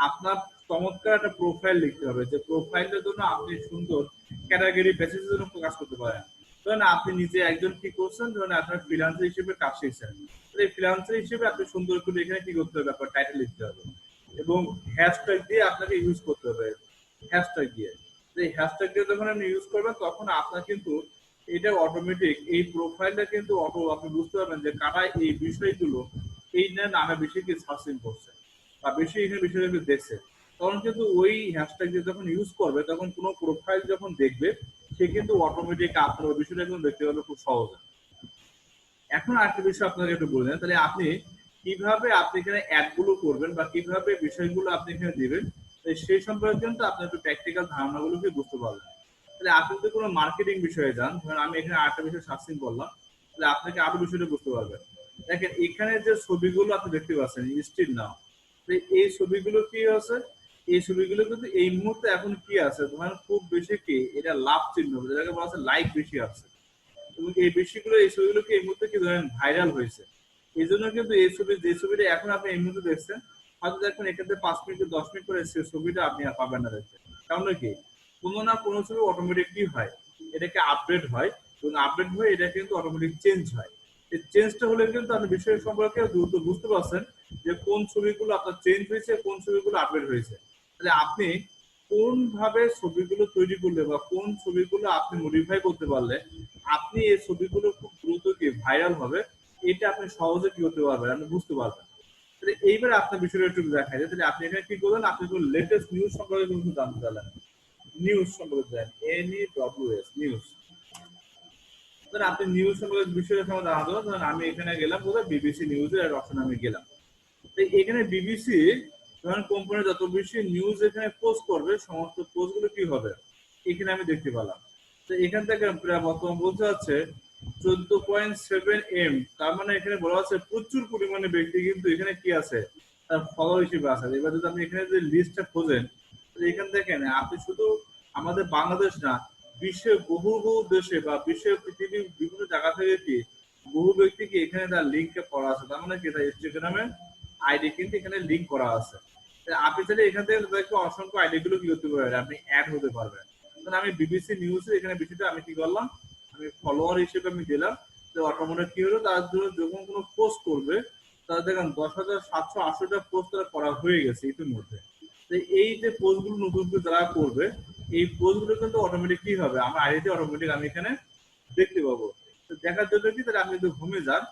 আপনার চমৎকার একটা প্রোফাইল লিখতে হবে, যে প্রোফাইলের জন্য আপনি সুন্দর ক্যাটাগরি বেসিসের জন্য প্রকাশ করতে পারেন। ধরেন আপনি নিজে একজন কি করছেন, ধরেন আপনার ফ্রিল্যান্সার হিসেবে কাজ শিখছেন, এই ফ্রিল্যান্সার হিসেবে আপনি সুন্দর করে এখানে কি করতে হবে, আপনার টাইটেল লিখতে হবে এবং হ্যাশট্যাগ দিয়ে আপনাকে ইউজ করতে হবে। হ্যাশট্যাগ দিয়ে, এই হ্যাশট্যাগ দিয়ে যখন আপনি ইউজ করবেন তখন আপনার কিন্তু এটা অটোমেটিক এই প্রোফাইলটা কিন্তু অটো আপনি বুঝতে পারবেন যে কারা এই বিষয়গুলো এই নামে বেশি কি সার্চিং করছে বা বেশি এখানে বিষয়গুলো দেখছে। তখন কিন্তু ওই হ্যাশট্যাগ দিয়ে যখন ইউজ করবে তখন কোনো প্রোফাইল যখন দেখবে সে কিন্তু অটোমেটিক আপনার ওই বিষয়টা কিন্তু দেখতে পারবে খুব সহজে। এখন আরেকটা বিষয় আপনাকে একটু বলে দেন, তাহলে আপনি কিভাবে আপনি এখানে অ্যাড গুলো করবেন বা কিভাবে বিষয়গুলো আপনি এখানে দিবেন সেই সম্পর্কে কিন্তু আপনি একটু প্র্যাকটিক্যাল ধারণাগুলোকে বুঝতে পারবেন। তাহলে আপনি যদি কোনো মার্কেটিং বিষয়ে যান, ধরেন আমি এখানে আরেকটা বিষয় সার্চিং করলাম, তাহলে আপনাকে আরো বিষয়টা বুঝতে পারবেন। দেখেন এখানে যে ছবিগুলো আপনি দেখতে পাচ্ছেন স্টিল নাও, এই ছবিগুলো কি আছে, এই ছবিগুলো কিন্তু এই মুহূর্তে এখন কি আছে, ধরেন খুব বেশি কি এটা লাভ চিহ্ন যেটাকে বলা আছে লাইক বেশি আছে, এবং এই বিষয়গুলো এই ছবিগুলো কি এই মুহূর্তে কি ধরেন ভাইরাল হয়েছে। এই জন্য কিন্তু এই ছবি যে ছবিটা এখন আপনি এই মুহূর্তে দেখছেন, হয়তো দেখবেন এখান থেকে 5 মিনিট 10 মিনিট করে সে ছবিটা আপনি আর পাবেন না দেখতে। কারণ কি, কোনো না কোনো ছবি অটোমেটিক কি হয়, এটাকে আপডেট হয় এবং আপডেট হয়ে এটা কিন্তু অটোমেটিক চেঞ্জ হয়। এই চেঞ্জটা হলে কিন্তু আপনি বিষয় সম্পর্কে দ্রুত বুঝতে পারছেন যে কোন ছবিগুলো আপনার চেঞ্জ হয়েছে, কোন ছবিগুলো আপডেট হয়েছে। তাহলে আপনি কোন ভাবে ছবিগুলো তৈরি করলে বা কোন ছবিগুলো আপনি মডিফাই করতে পারলে আপনি এই ছবিগুলো খুব দ্রুত কি ভাইরাল হবে, এটা আপনি সহজে কি করতে পারবেন, আপনি বুঝতে পারবেন। তাহলে এইবার আপনার বিষয়টা একটু দেখা যায়, তাহলে আপনি এখানে কি করবেন, আপনি লেটেস্ট নিউজ সম্পর্কে কিন্তু জানতে চাইলেন, নিউজ সম্পর্কে দেন NEWS নিউজ। ধরেন আপনি নিউজ সম্পর্কে বিষয়ের সময় জানাতে হবে, ধরেন আমি এখানে গেলাম কোথায় বিবিসি নিউজের অপশন আমি গেলাম। এখানে বিবিসি ধরেন কোম্পানি যত বেশি নিউজ এখানে পোস্ট করবে সমস্ত পোস্ট গুলো কি হবে এখানে আমি দেখতে পেলাম। তো এখান থেকে প্রায় বর্তমান বলতে যাচ্ছে 14.7 M, তার মানে এখানে বলা হচ্ছে প্রচুর পরিমাণে ব্যক্তি কিন্তু এখানে কি আছে, তার ফলোয়ার হিসেবে আছে। এবার যদি আপনি এখানে যে লিস্টটা খোঁজেন, এখান দেখেন আপনি শুধু আমাদের বাংলাদেশ না, বিশ্বের বহু বহু দেশে বা বিশ্বের পৃথিবীর বিভিন্ন জায়গা থেকে কি বহু ব্যক্তি কি এখানে তার লিঙ্কে পড়া আছে, তার মানে কি তার ইনস্টাগ্রামে আইডি কিন্তু এখানে লিঙ্ক করা আছে। আপনি চাইলে এখান থেকে দেখবেন অসংখ্য আইডি গুলো কি করতে পারবেন, আপনি অ্যাড হতে পারবেন। আমি বিবিসি নিউজে এখানে বিষয়টা আমি কি করলাম, আমি ফলোয়ার হিসেবে আমি দিলাম, যে অটোমেটিক কি হলো তার জন্য যখন কোনো পোস্ট করবে তারা দেখেন 10,780টা পোস্ট তারা করা হয়ে গেছে ইতিমধ্যে। তো এই যে পোস্ট গুলো নতুন করে যারা করবে এই পোস্ট গুলো কিন্তু অটোমেটিক কি হবে আমার আইডিতে অটোমেটিক আমি এখানে দেখতে পাবো। তো দেখার জন্য কি, তাহলে আপনি যদি হোমে যান,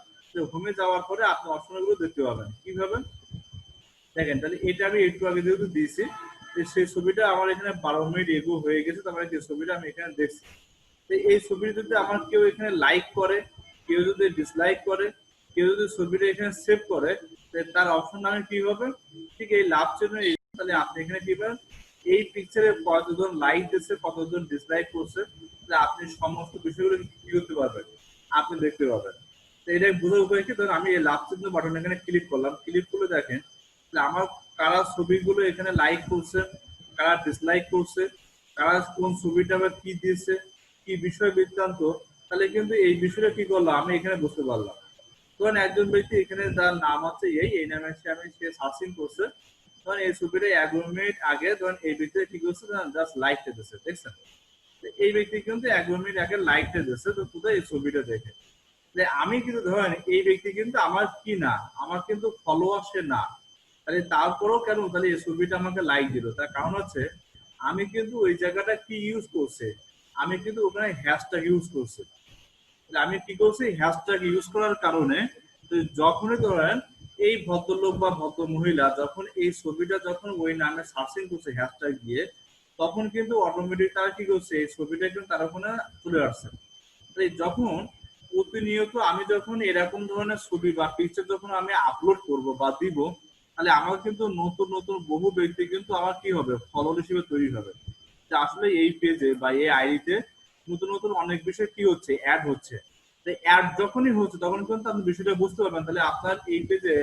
হোমে যাওয়ার পরে আপনি অপশনগুলো দেখতে পাবেন কিভাবে দেখেন। তাহলে এটা আমি একটু আগে যেহেতু দিয়েছি, সেই ছবিটা আমার এখানে 12 মিনিট এগো হয়ে গেছে, তার মানে যে ছবিটা আমি এখানে দেখছি। এই ছবিটা যদি আমার কেউ এখানে লাইক করে, কেউ যদি ডিসলাইক করে, কেউ যদি ছবিটা এখানে সেভ করে, তার অপশন নামে কি হবে, ঠিক এই লাভ চিহ্ন। তাহলে আপনি এখানে কি পাবেন, এই পিকচারে কতজন লাইক দিচ্ছে, কতজন ডিসলাইক করছে, তাহলে আপনি সমস্ত বিষয়গুলো কি করতে পারবেন, আপনি দেখতে পাবেন। তো এটা বোঝার উপায় কি, ধরুন আমি এই লাভ চিহ্ন বাটন এখানে ক্লিক করলাম, ক্লিক করে দেখেন আমার কারা ছবিগুলো এখানে লাইক করছে, কারা ডিসলাইক করছে, কারা কোন ছবিটা বা কি দিয়েছে, কি বিষয় বৃত্তান্ত, তাহলে কিন্তু এই বিষয়টা কি করলাম আমি এখানে বুঝতে পারলাম। ধরেন একজন ব্যক্তি এখানে যার নাম আছে এই নামে সে সার্চিং করছে, ধরেন এই ছবিটা 11 মিনিট আগে ধরেন এই ব্যক্তিটা কি করছে, জাস্ট লাইকটা দিচ্ছে, দেখছেন। এই ব্যক্তি কিন্তু 11 মিনিট আগে লাইকটা দিচ্ছে, তো কোথায় এই ছবিটা দেখে। আমি কিন্তু ধরেন এই ব্যক্তি কিন্তু আমার কি না, আমার কিন্তু ফলোয়ার সে না, তাহলে তারপরেও কেন তাহলে এই ছবিটা আমাকে লাইক দিল, তার কারণ হচ্ছে আমি কিন্তু ওই জায়গাটা কি ইউজ করছে, আমি কিন্তু ওখানে হ্যাশট্যাগ ইউজ করছি। আমি কি করছি, হ্যাশট্যাগ ইউজ করার কারণে যখনই ধরেন এই ভদ্রলোক বা ভদ্র মহিলা যখন এই ছবিটা যখন ওই নামে সার্চিং করছে হ্যাশট্যাগ দিয়ে, তখন কিন্তু অটোমেটিক তারা কি করছে এই ছবিটা কিন্তু তার ওখানে চলে আসছে। যখন প্রতিনিয়ত আমি যখন এরকম ধরনের ছবি বা পিকচার যখন আমি আপলোড করব বা দিব, তাহলে আমার কিন্তু নতুন নতুন বহু ব্যক্তি কিন্তু আমার কি হবে ফলোয়ার হিসেবে তৈরি হবে, যে আসলে এই পেজে বা এই আইডিতে নতুন নতুন অনেক বিষয় কি হচ্ছে, অ্যাড হচ্ছে। অ্যাড যখনই হচ্ছে তখন কিন্তু আপনি বিষয়টা বুঝতে পারবেন, তাহলে আপনার এই পেজে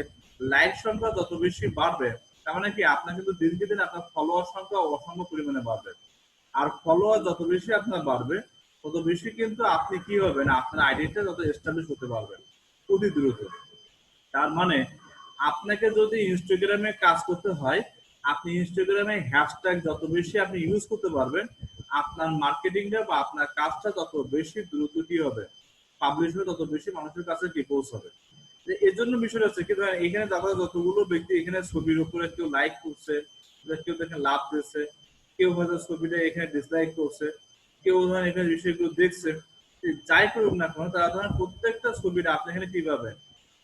লাইক সংখ্যা যত বেশি বাড়বে তার মানে কি আপনার কিন্তু দিনকে দিন আপনার ফলোয়ার সংখ্যা অসম্ভব পরিমাণে বাড়বে। আর ফলোয়ার যত বেশি আপনার বাড়বে তত বেশি কিন্তু আপনি কি হবেন, আপনার আইডিটা যত এস্টাবলিশ হতে পারবেন অতি দ্রুত। তার মানে আপনাকে যদি ইনস্টাগ্রামে কাজ করতে হয়, আপনি ইনস্টাগ্রামে হ্যাশট্যাগ যত বেশি আপনি ইউজ করতে পারবেন, আপনার মার্কেটিংটা বা আপনার কাজটা তত বেশি দ্রুত কি হবে, পাবলিশ হবে, তত বেশি মানুষের কাছে কি পৌঁছাবে। এর জন্য বিষয়টা হচ্ছে কি ধরেন এখানে দাদা যতগুলো ব্যক্তি এখানে ছবির উপরে কেউ লাইক করছে, কেউ দেখেন লাভ দিচ্ছে, কেউ হয়তো ছবিটা এখানে ডিসলাইক করছে, কেউ ধরেন এখানে বিষয়গুলো দেখছে, যাই করুক না কেন তারা ধরেন প্রত্যেকটা ছবিটা আপনি এখানে কি পাবেন,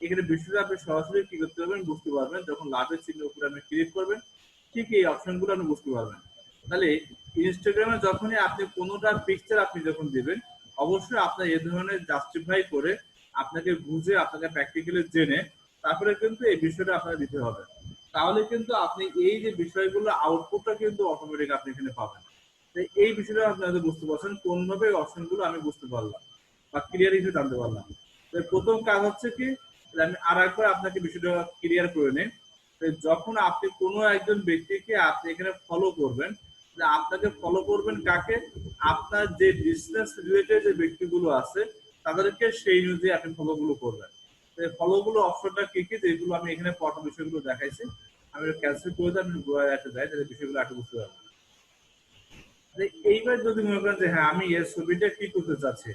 এখানে বিষয়টা আপনি সরাসরি কি করতে পারবেন, বুঝতে পারবেন যখন লাভের চিহ্ন উপরে আপনি ক্লিক করবেন, ঠিক এই অপশনগুলো আপনি বুঝতে পারবেন। তাহলে ইনস্টাগ্রামে যখনই আপনি কোনোটা পিকচার আপনি যখন দিবেন, অবশ্যই আপনার এই ধরনের জাস্টিফাই করে আপনাকে বুঝে আপনাকে প্র্যাকটিক্যালি জেনে তারপরে কিন্তু এই বিষয়টা আপনাকে দিতে হবে। তাহলে কিন্তু আপনি এই যে বিষয়গুলো আউটপুটটা কিন্তু অটোমেটিক আপনি এখানে পাবেন। তো এই বিষয়টা আপনি হয়তো বুঝতে পারছেন কোনভাবে অপশনগুলো আমি বুঝতে পারলাম বা ক্লিয়ার হিসেবে জানতে পারলাম। তো প্রথম কাজ হচ্ছে কি, আমি আর একবার আপনাকে বিষয়টা ক্লিয়ার করে নিই। যখন আপনি কোনো একজন ব্যক্তিকে আপনি এখানে ফলো করবেন, আপনাকে ফলো করবেন কাকে, আপনার যে বিজনেস রিলেটেড যে ব্যক্তিগুলো আছে তাদেরকে সেই অনুযায়ী আপনি ফলো গুলো করবেন। ফলো গুলো অপশনটা কি কি যেগুলো আমি এখানে পড়া বিষয়গুলো দেখাইছি, আমি ক্যান্সেল করে দিয়ে আমি গোড়ায় একটা যাই তাহলে বিষয়গুলো একটু বুঝতে পারবেন। এইবার যদি মনে করেন যে হ্যাঁ আমি এই ছবিটা কি করতে চাচ্ছি,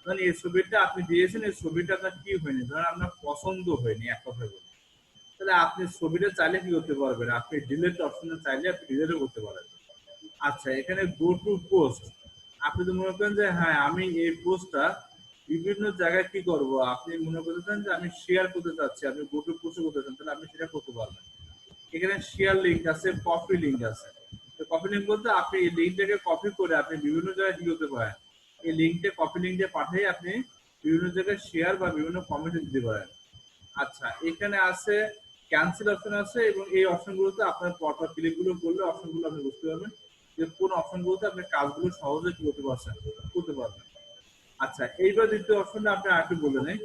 মানে এই ছবিটা আপনি দিয়েছেন, এই ছবিটা আপনার কি হয়নি, ধরেন আপনার পছন্দ হয়নি এক কথা বলে, তাহলে আপনি ছবিটা চাইলে কি করতে পারবেন, আপনি ডিলিট অপশনে চাইলে আপনি ডিলিটও করতে পারেন। আচ্ছা এখানে গো টু পোস্ট, আপনি তো মনে করেন যে হ্যাঁ আমি এই পোস্টটা বিভিন্ন জায়গায় কি করব, আপনি মনে করতেছেন যে আমি শেয়ার করতে চাচ্ছি, আপনি গো টু পোস্ট করতে চান, তাহলে আপনি সেটা করতে পারবেন। এখানে শেয়ার লিঙ্ক আছে, কপি লিঙ্ক আছে। তো কপি লিঙ্ক বলতে আপনি এই লিঙ্কটাকে কপি করে আপনি বিভিন্ন জায়গায় কি করতে পারেন, এই লিঙ্কটা কপি লিঙ্ক দিয়ে পাঠিয়ে আপনি বিভিন্ন জায়গায় শেয়ার বা বিভিন্ন কমেন্ট দিতে পারেন। আচ্ছা এখানে আছে ক্যান্সেল অপশন আছে, এবং এই অপশনগুলোতে আপনার পরপর ক্লিকগুলো করলে অপশনগুলো আপনি বুঝতে পারবেন যে কোন অপশনগুলোতে আপনি কাজগুলো সহজে কি করতে পারছেন, করতে পারবেন। আচ্ছা এইবার দ্বিতীয় অপশনটা আপনি আরেকটু বলে নেই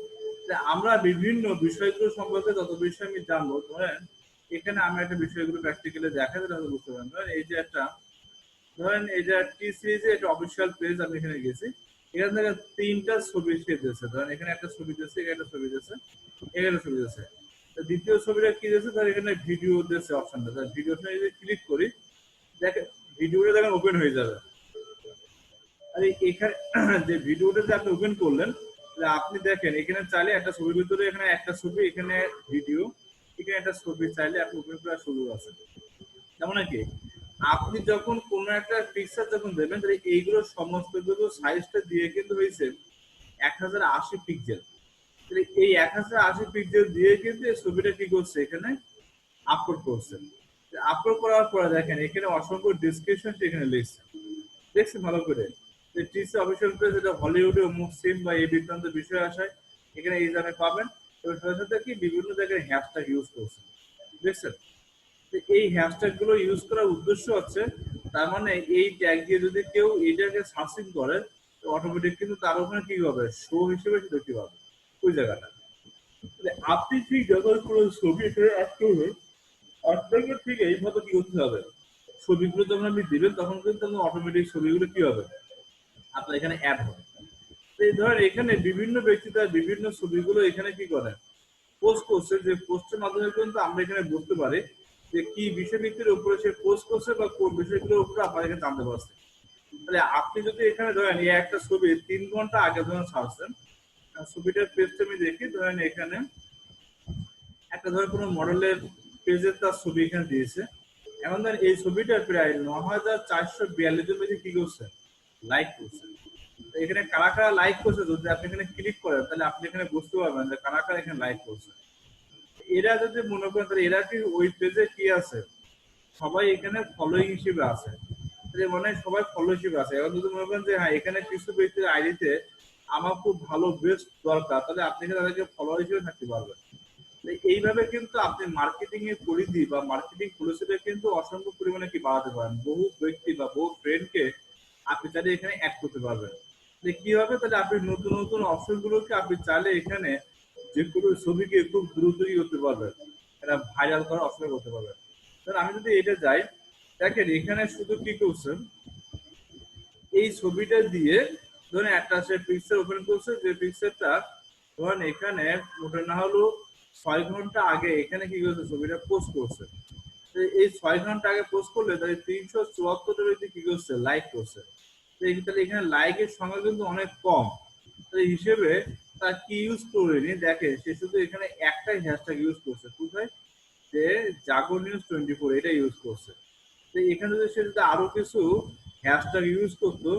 যে আমরা বিভিন্ন বিষয়গুলো সম্পর্কে যত বিষয় আমি জানবো, ধরেন এখানে আমি একটা বিষয়গুলো প্র্যাকটিক্যালি দেখাতে তাহলে বুঝতে পারেন। ধরেন এই যে একটা, ধরেন এই যে টি সিরিজে একটা অফিসিয়াল পেজ আমি এখানে গেছি, এখান থেকে তিনটা ছবি সে দিয়েছে, ধরেন এখানে একটা ছবি দিয়েছে, এখানে একটা ছবি দিয়েছে, এখানে একটা ছবি দিয়েছে। দ্বিতীয় ছবিটা কি দিয়েছে, ধর এখানে ভিডিও দিয়েছে অপশনটা, ভিডিও যদি ক্লিক করি দেখেন ভিডিওটা দেখেন ওপেন হয়ে যাবে। আর এখানে যে ভিডিওটা যে আপনি ওপেন করলেন, আপনি দেখেন এখানে চাইলে একটা ছবির ভিতরে এখানে একটা ছবি, এখানে ভিডিও, এখানে একটা ছবি চাইলে আপনি ওপেন করার সুযোগ আছে। যেমন কি আপনি যখন কোন একটা পিকচার যখন দেবেন, তাহলে এইগুলো সমস্ত কিছু সাইজটা দিয়ে কিন্তু হয়েছে 1080 পিক্সেল। তাহলে এই 1080 পিক্সেল দিয়ে কিন্তু এই ছবিটা কি করছে, এখানে আপলোড করছে। আপলোড করার পরে দেখেন এখানে অসংখ্য ডিসক্রিপশন এখানে লিখছে, দেখছেন ভালো করে, যে টিসি অফিসিয়াল পেজ, এটা হলিউডে অমুক সিন বা এই বৃত্তান্ত বিষয় আসায় এখানে এই জায়গায় পাবেন, এবং সাথে সাথে কি বিভিন্ন জায়গায় হ্যাশট্যাগ ইউজ করছে, দেখছেন। এই হ্যাশট্যাগ গুলো ইউজ করার উদ্দেশ্য হচ্ছে, তার মানে এই ট্যাগ দিয়ে যদি কেউ এইটাকে সার্চিং করে, অটোমেটিক কিন্তু তার ওখানে কি হবে, শো হিসেবে সে দেখতে পাবে ওই জায়গাটা। আপনি ঠিক যখন কোনো ছবি এখানে অ্যাড করবেন, আপনাকে ঠিক এইভাবে কি করতে হবে, ছবিগুলো যখন আপনি দিবেন তখন কিন্তু অটোমেটিক ছবিগুলো কি হবে, আপনার এখানে অ্যাড হবে। এই ধরেন এখানে বিভিন্ন ব্যক্তি তার বিভিন্ন ছবিগুলো এখানে কি করে পোস্ট করছে, যে পোস্টের মাধ্যমে কিন্তু আমরা এখানে বুঝতে পারি যে কি বিষয়ভিত্তির উপরে সে পোস্ট করছে বা কোন বিষয়গুলোর উপরে আপনারা এখানে জানতে পারছেন। তাহলে আপনি যদি এখানে ধরেন এই একটা ছবি 3 ঘন্টা আগে ধরেন ছাড়ছেন, ছবিটার পেজটা আমি দেখি, ধরেন এখানে একটা ধরেন কোনো মডেলের পেজের তার ছবি এখানে দিয়েছে, এখন ধরেন এই ছবিটার প্রায় 9442 জন ব্যক্তি কি করছে, লাইক করছে। এখানে কারা কারা লাইক করছে যদি আপনি এখানে ক্লিক করেন, তাহলে আপনি এখানে বুঝতে পারবেন যে কারা কারা এখানে লাইক করছে। এরা যদি মনে করেন তাহলে এরা কি ওই পেজে কি আছে, সবাই এখানে ফলোইং হিসেবে আছে, মানে সবাই ফলো হিসেবে আছে। এখন যদি মনে করেন যে হ্যাঁ এখানে কিছু ব্যক্তির আইডিতে আমার খুব ভালো বেস্ট দরকার, তাহলে আপনি তাদেরকে ফলোয়ার হিসেবে থাকতে পারবেন। এইভাবে কিন্তু আপনি মার্কেটিং এর পরিধি বা মার্কেটিং পলিসিটা কিন্তু অসংখ্য পরিমাণে কি বাড়াতে পারেন, বহু ব্যক্তি বা বহু ফ্রেন্ডকে আপনি চাইলে এখানে অ্যাড করতে পারবেন। কি হবে, তাহলে আপনি নতুন নতুন অপশন গুলোকে আপনি চাইলে এখানে যে কোনো ছবিকে খুব দ্রুত করতে পারবেন, এটা ভাইরাল করার অপশন করতে পারবেন। আমি যদি এটা যাই, দেখেন এখানে শুধু কি করছেন, এই ছবিটা দিয়ে ধরেন একটা সে পিকচার ওপেন করছে, যে পিকচারটা ধরেন এখানে ওটা না হলো 6 ঘন্টা আগে এখানে কি করছে, ছবিটা পোস্ট করছে। এই 6 ঘন্টা আগে পোস্ট করলে তাহলে 374টা ব্যক্তি কি করছে, লাইক করছে। তাহলে এখানে লাইকের সংখ্যা কিন্তু অনেক কম। এই হিসেবে তার কি ইউজ করেনি, দেখে সে শুধু এখানে একটাই হ্যাশট্যাগ ইউজ করছে, কোথায়, যে জাগো নিউজ 24 এটা ইউজ করছে। তো এখানে যদি সে যদি আরো কিছু হ্যাশট্যাগ ইউজ করতো,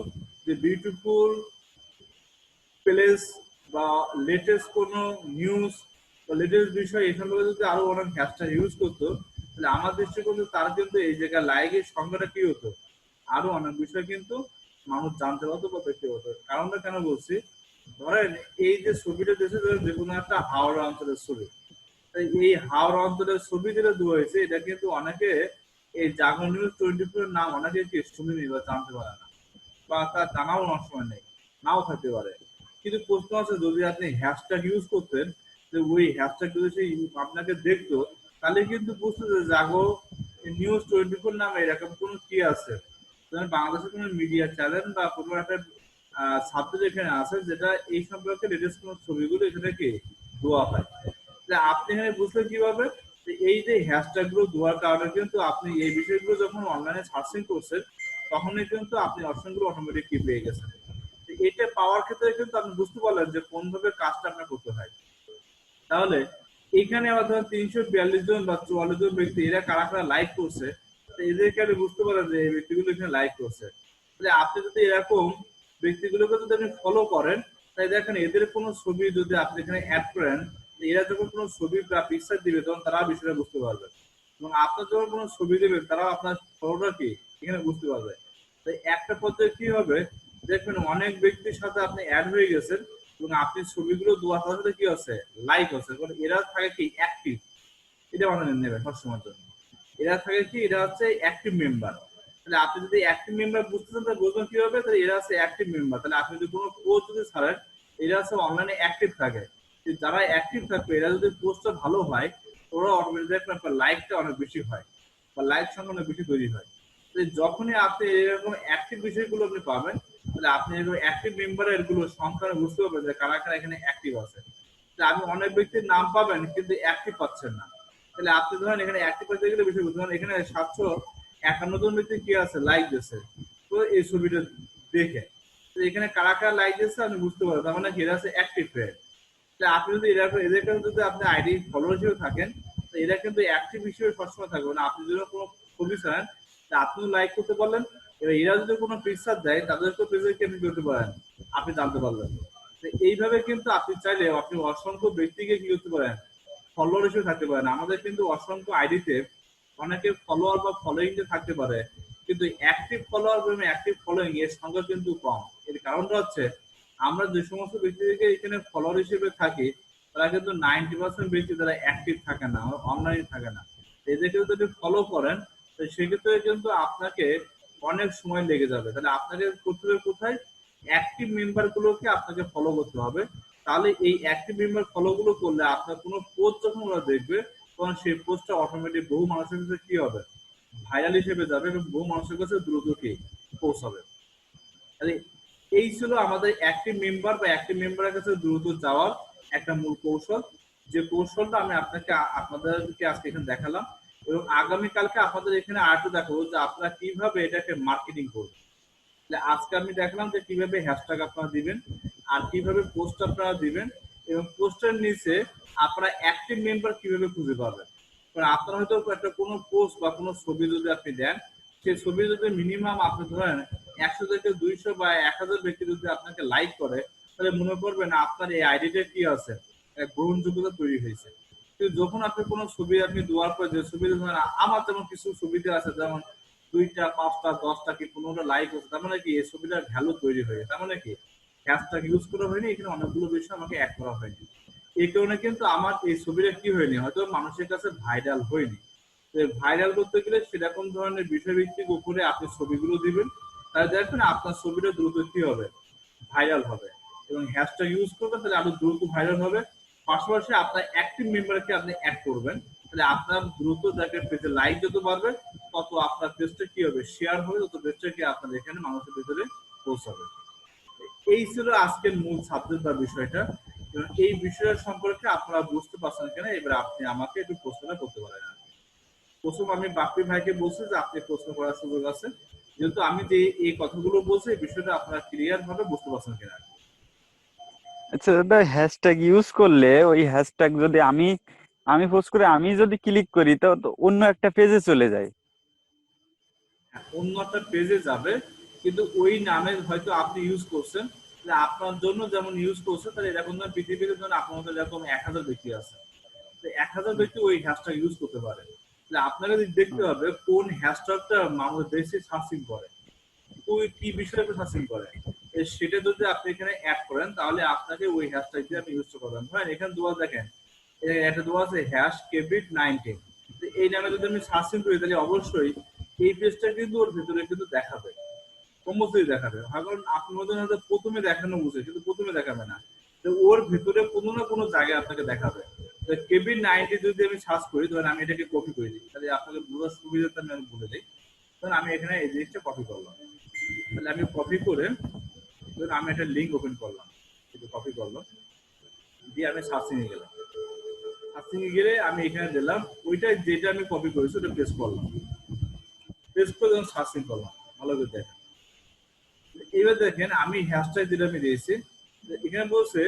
যে বিউটিফুল প্লেস বা লেটেস্ট কোনো নিউজ বা লেটেস্ট বিষয় এই সম্পর্কে যদি আরো অনেক হ্যাশট্যাগ ইউজ করতো, তাহলে আমার দৃষ্টিকোণে তার কিন্তু এই জায়গায় লাইকের সংখ্যাটা কি হতো, আরো অনেক বিষয় কিন্তু মানুষ জানতে পারতো বা দেখতে পারতো। কারণটা কেন বলছি, ধরেন এই যে ছবিটা দেশে যে কোনো একটা হাওড়া অঞ্চলের ছবি, তাই এই হাওড়া অঞ্চলের ছবি যেটা দেওয়া হয়েছে, এটা কিন্তু অনেকে এই জাগো নিউজ 24 নাম অনেকে কি শুনেনি বা জানতে পারে না, বা তার জানাও অনেক সময় নেই, নাও থাকতে পারে। কিন্তু প্রশ্ন আছে, যদি আপনি হ্যাশট্যাগ ইউজ করতেন, যে ওই হ্যাশট্যাগ যদি সেই আপনাকে দেখতো, তাহলে কিন্তু বুঝতো যে জাগো নিউজ 24 নামে এরকম কোনো কি আছে, বাংলাদেশের কোনো মিডিয়া চ্যানেল বা কোনো একটা সাবজেক্ট এখানে আছে যেটা এই সম্পর্কে লেটেস্ট কোনো ছবিগুলো এখানে কি দেওয়া হয়। যে আপনি এখানে বুঝলেন কিভাবে, এই যে হ্যাশট্যাগ গুলো দেওয়ার কারণে কিন্তু আপনি এই বিষয়গুলো যখন অনলাইনে সার্চিং করছেন, তখনই কিন্তু আপনি অপশনগুলো অটোমেটিক কি পেয়ে গেছেন। এটা পাওয়ার ক্ষেত্রে কিন্তু আপনি বুঝতে পারলেন যে কোন ভাবে কাজটা আপনার করতে হয়। তাহলে এখানে আবার ধরেন 342 জন বা 44 জন ব্যক্তি এরা কারা কারা লাইক করছে, তো এদেরকে আপনি বুঝতে পারেন যে এই ব্যক্তিগুলো এখানে লাইক করছে। তাহলে আপনি যদি এরকম ব্যক্তিগুলোকে যদি আপনি ফলো করেন, তাই দেখেন এদের কোনো ছবি যদি আপনি এখানে অ্যাড করেন, এরা যখন কোনো ছবি বা পিকচার দিবে তখন তারা বিষয়টা বুঝতে পারবে, এবং আপনার যখন কোনো ছবি দেবেন তারাও আপনার ফলোটা কি এখানে বুঝতে পারবে। তাই একটা পর্যায়ে কি হবে, দেখবেন অনেক ব্যক্তির সাথে আপনি অ্যাড হয়ে গেছেন, এবং আপনি ছবিগুলো দেওয়ার সাথে সাথে কি আছে, লাইক আছে, কারণ এরা থাকে কি অ্যাক্টিভ, এটা আমাদের নেবে সবসময়ের জন্য। এরা থাকে কি, এরা হচ্ছে অ্যাক্টিভ মেম্বার। তাহলে আপনি যদি অ্যাক্টিভ মেম্বার বুঝতে চান, তাহলে বুঝবেন কি হবে, তাহলে এরা হচ্ছে অ্যাক্টিভ মেম্বার। তাহলে আপনি যদি কোনো পোস্ট যদি ছাড়েন, এরা হচ্ছে অনলাইনে অ্যাক্টিভ থাকে। যারা অ্যাক্টিভ থাকবে এরা যদি পোস্টটা ভালো হয়, ওরা অটোমেটিক আপনার লাইকটা অনেক বেশি হয়, বা লাইক সংখ্যা অনেক বেশি তৈরি হয়। যখনই আপনি এরকম অ্যাক্টিভ বিষয়গুলো আপনি পাবেন, তাহলে আপনি এরকম অ্যাক্টিভ মেম্বারের গুলো সংখ্যা বুঝতে পারবেন যে কারা কারা এখানে অ্যাক্টিভ আছে। আপনি অনেক ব্যক্তির নাম পাবেন কিন্তু অ্যাক্টিভ পাচ্ছেন না। তাহলে আপনি ধরেন এখানে অ্যাক্টিভ পাইতে গেলে বিষয় বুঝতে পারেন, এখানে 751 জন ব্যক্তি কি আছে, লাইক দিয়েছে তো এই ছবিটা দেখে। তো এখানে কারা কারা লাইক দিয়েছে আপনি বুঝতে পারবেন, তার মানে কি এরা আছে অ্যাক্টিভ ফ্রেন্ড। আপনি যদি এরকম এদের কাছে যদি আপনি আইডি ফলোয়ার হিসেবে থাকেন, তো এরা কিন্তু অ্যাক্টিভ হিসেবে সবসময় থাকবে না। আপনি যদি কোনো ছবি চান, তা আপনিও লাইক করতে পারলেন, এবার এরা যদি কোনো পিকচার দেয় তাদেরকে পেজে আপনি করতে পারেন, আপনি জানতে পারলেন। তো এইভাবে কিন্তু আপনি চাইলে আপনি অসংখ্য ব্যক্তিকে কি করতে পারেন, ফলোয়ার হিসেবে থাকতে পারেন। আমাদের কিন্তু অসংখ্য আইডিতে অনেকে ফলোয়ার বা ফলোয়িং থাকতে পারে, কিন্তু অ্যাক্টিভ ফলোয়ার এবং অ্যাক্টিভ ফলোয়িং এর সংখ্যা কিন্তু কম। এর কারণটা হচ্ছে, আমরা যে সমস্ত ব্যক্তিদেরকে এখানে ফলোয়ার হিসেবে থাকি, তারা কিন্তু 90% ব্যক্তি তারা অ্যাক্টিভ থাকে না, অনলাইনে থাকে না। এদেরকে যদি ফলো করেন, তো সেক্ষেত্রে কিন্তু আপনাকে অনেক সময় লেগে যাবে। তাহলে আপনাকে করতে হবে কোথায়, অ্যাক্টিভ মেম্বার গুলোকে আপনাকে ফলো করতে হবে। তাহলে এই অ্যাক্টিভ মেম্বার ফলো গুলো করলে আপনার কোনো পোস্ট যখন ওরা দেখবে, তখন সেই পোস্টটা অটোমেটিক বহু মানুষের কাছে কি হবে, ভাইরাল হিসেবে যাবে, এবং বহু মানুষের কাছে দ্রুত কি পৌঁছাবে। তাহলে এই ছিল আমাদের অ্যাক্টিভ মেম্বার বা অ্যাক্টিভ মেম্বারের কাছে দ্রুত যাওয়ার একটা মূল কৌশল, যে কৌশলটা আমি আপনাদেরকে আজকে এখানে দেখালাম। এবং আগামীকালকে আপনাদের এখানে আরেকটু দেখাবো যে আপনারা কিভাবে এটাকে মার্কেটিং করবেন। আজকে আমি দেখলাম যে কিভাবে হ্যাশট্যাগ আপনারা দিবেন, আর কিভাবে পোস্ট আপনারা দিবেন, এবং পোস্টের নিচে আপনারা অ্যাক্টিভ মেম্বার কিভাবে খুঁজে পাবেন। কারণ আপনারা হয়তো একটা কোনো পোস্ট বা কোনো ছবি যদি আপনি দেন, সেই ছবি যদি মিনিমাম আপনি ধরেন 100 থেকে 200 বা 1000 ব্যক্তি যদি আপনাকে লাইক করে, তাহলে মনে করবেন আপনার এই আইডিটা কি আছে, গ্রহণযোগ্যতা তৈরি হয়েছে। কিন্তু যখন আপনি কোনো ছবি আপনি দেওয়ার পর, যে ছবি ধরেন আমার যেমন কিছু ছবিতে আছে, যেমন 2টা 5টা 10টা কি 15টা লাইক হচ্ছে, তার মানে কি এই ছবিটার ভ্যালু তৈরি হয়ে, তার মানে কি হ্যাশট্যাগ ইউজ করা হয়নি, এখানে অনেকগুলো বিষয় আমাকে অ্যাড করা হয়নি। এই কারণে কিন্তু আমার এই ছবিটা কি হয়নি, হয়তো মানুষের কাছে ভাইরাল হয়নি। ভাইরাল করতে গেলে সেরকম ধরনের বিষয়ভিত্তিক উপরে আপনি ছবিগুলো দিবেন, তাহলে দেখবেন আপনার ছবিটা দ্রুত কি হবে, ভাইরাল হবে। এবং হ্যাশট্যাগ ইউজ করবেন, তাহলে আরো দ্রুত ভাইরাল হবে। পাশাপাশি আপনার অ্যাক্টিভ মেম্বারকে আপনি অ্যাড করবেন, তাহলে আপনার দ্রুত যাকে পেজে লাইক যত বাড়বে তত আপনার পেজটা কি হবে, শেয়ার হবে, তত পেজটা কি আপনার এখানে মানুষের ভিতরে পৌঁছাবে। এই ছিল আজকের মূল সাবজেক্ট বা বিষয়টা। এই বিষয়ের সম্পর্কে আপনারা বুঝতে পারছেন কিনা, এবার আপনি আমাকে একটু প্রশ্নটা করতে পারেন। প্রথম আমি বাপ্পি ভাইকে বলছি যে আপনি প্রশ্ন করার সুযোগ আছে, যেহেতু আমি যে এই কথাগুলো বলছি এই বিষয়টা আপনারা ক্লিয়ার ভাবে বুঝতে পারছেন কিনা। আচ্ছা দাদা, হ্যাশট্যাগ ইউজ করলে ওই হ্যাশট্যাগ যদি আমি আমি পোস্ট করে আমি যদি ক্লিক করি তো তো অন্য একটা পেজে চলে যায়। অন্য একটা পেজে যাবে, কিন্তু ওই নামে হয়তো আপনি ইউজ করছেন, তাহলে আপনার জন্য যেমন ইউজ করছে, তাহলে এরকম ধরনের পৃথিবীতে যেমন আপনার মধ্যে যেরকম 1000 ব্যক্তি আছে, 1000 হুম, ব্যক্তি ওই হ্যাশট্যাগ ইউজ করতে পারে। তাহলে আপনাকে দেখতে হুম। হবে কোন হ্যাশট্যাগটা মানুষ বেশি সার্চিং করে, ওই কি বিষয়ে সার্চিং করে, সেটা যদি আপনি এখানে অ্যাড করেন তাহলে আপনাকে ওই হ্যাশট্যাগ দিয়ে আপনি ইউজ করবেন। হ্যাঁ, এখানে দেওয়া দেখেন, একটা দেওয়া আছে হ্যাশ কেবিট 19। এই নামে যদি আমি সার্চিং করি তাহলে অবশ্যই এই পেজটা কিন্তু ওর ভিতরে কিন্তু দেখাবে, কম্পালসরি দেখাবে। কারণ আপনার মধ্যে হয়তো প্রথমে দেখানো বুঝে, কিন্তু প্রথমে দেখাবে না, তো ওর ভিতরে কোনো না কোনো জায়গায় আপনাকে দেখাবে। কেবিন 90 যদি আমি সার্চ করি, ধরেন আমি এটাকে কপি করে দিই, তাহলে আপনাকে বোঝার সুবিধাতে আমি বলে দিই। ধরেন আমি এখানে এই জিনিসটা কপি করলাম, তাহলে আমি কপি করে ধরেন আমি একটা লিঙ্ক ওপেন করলাম, কপি করলাম, দিয়ে আমি সার্চিং এ গেলাম। সার্চিং এ গেলে আমি এখানে দিলাম ওইটা যেটা আমি কপি করেছি ওটা পেস্ট করলাম, পেস্ট করে যখন সার্চিং করলাম, ভালো করে দেখেন। এবার দেখেন আমি হ্যাশট্যাগ যেটা আমি দিয়েছি, এখানে বলছে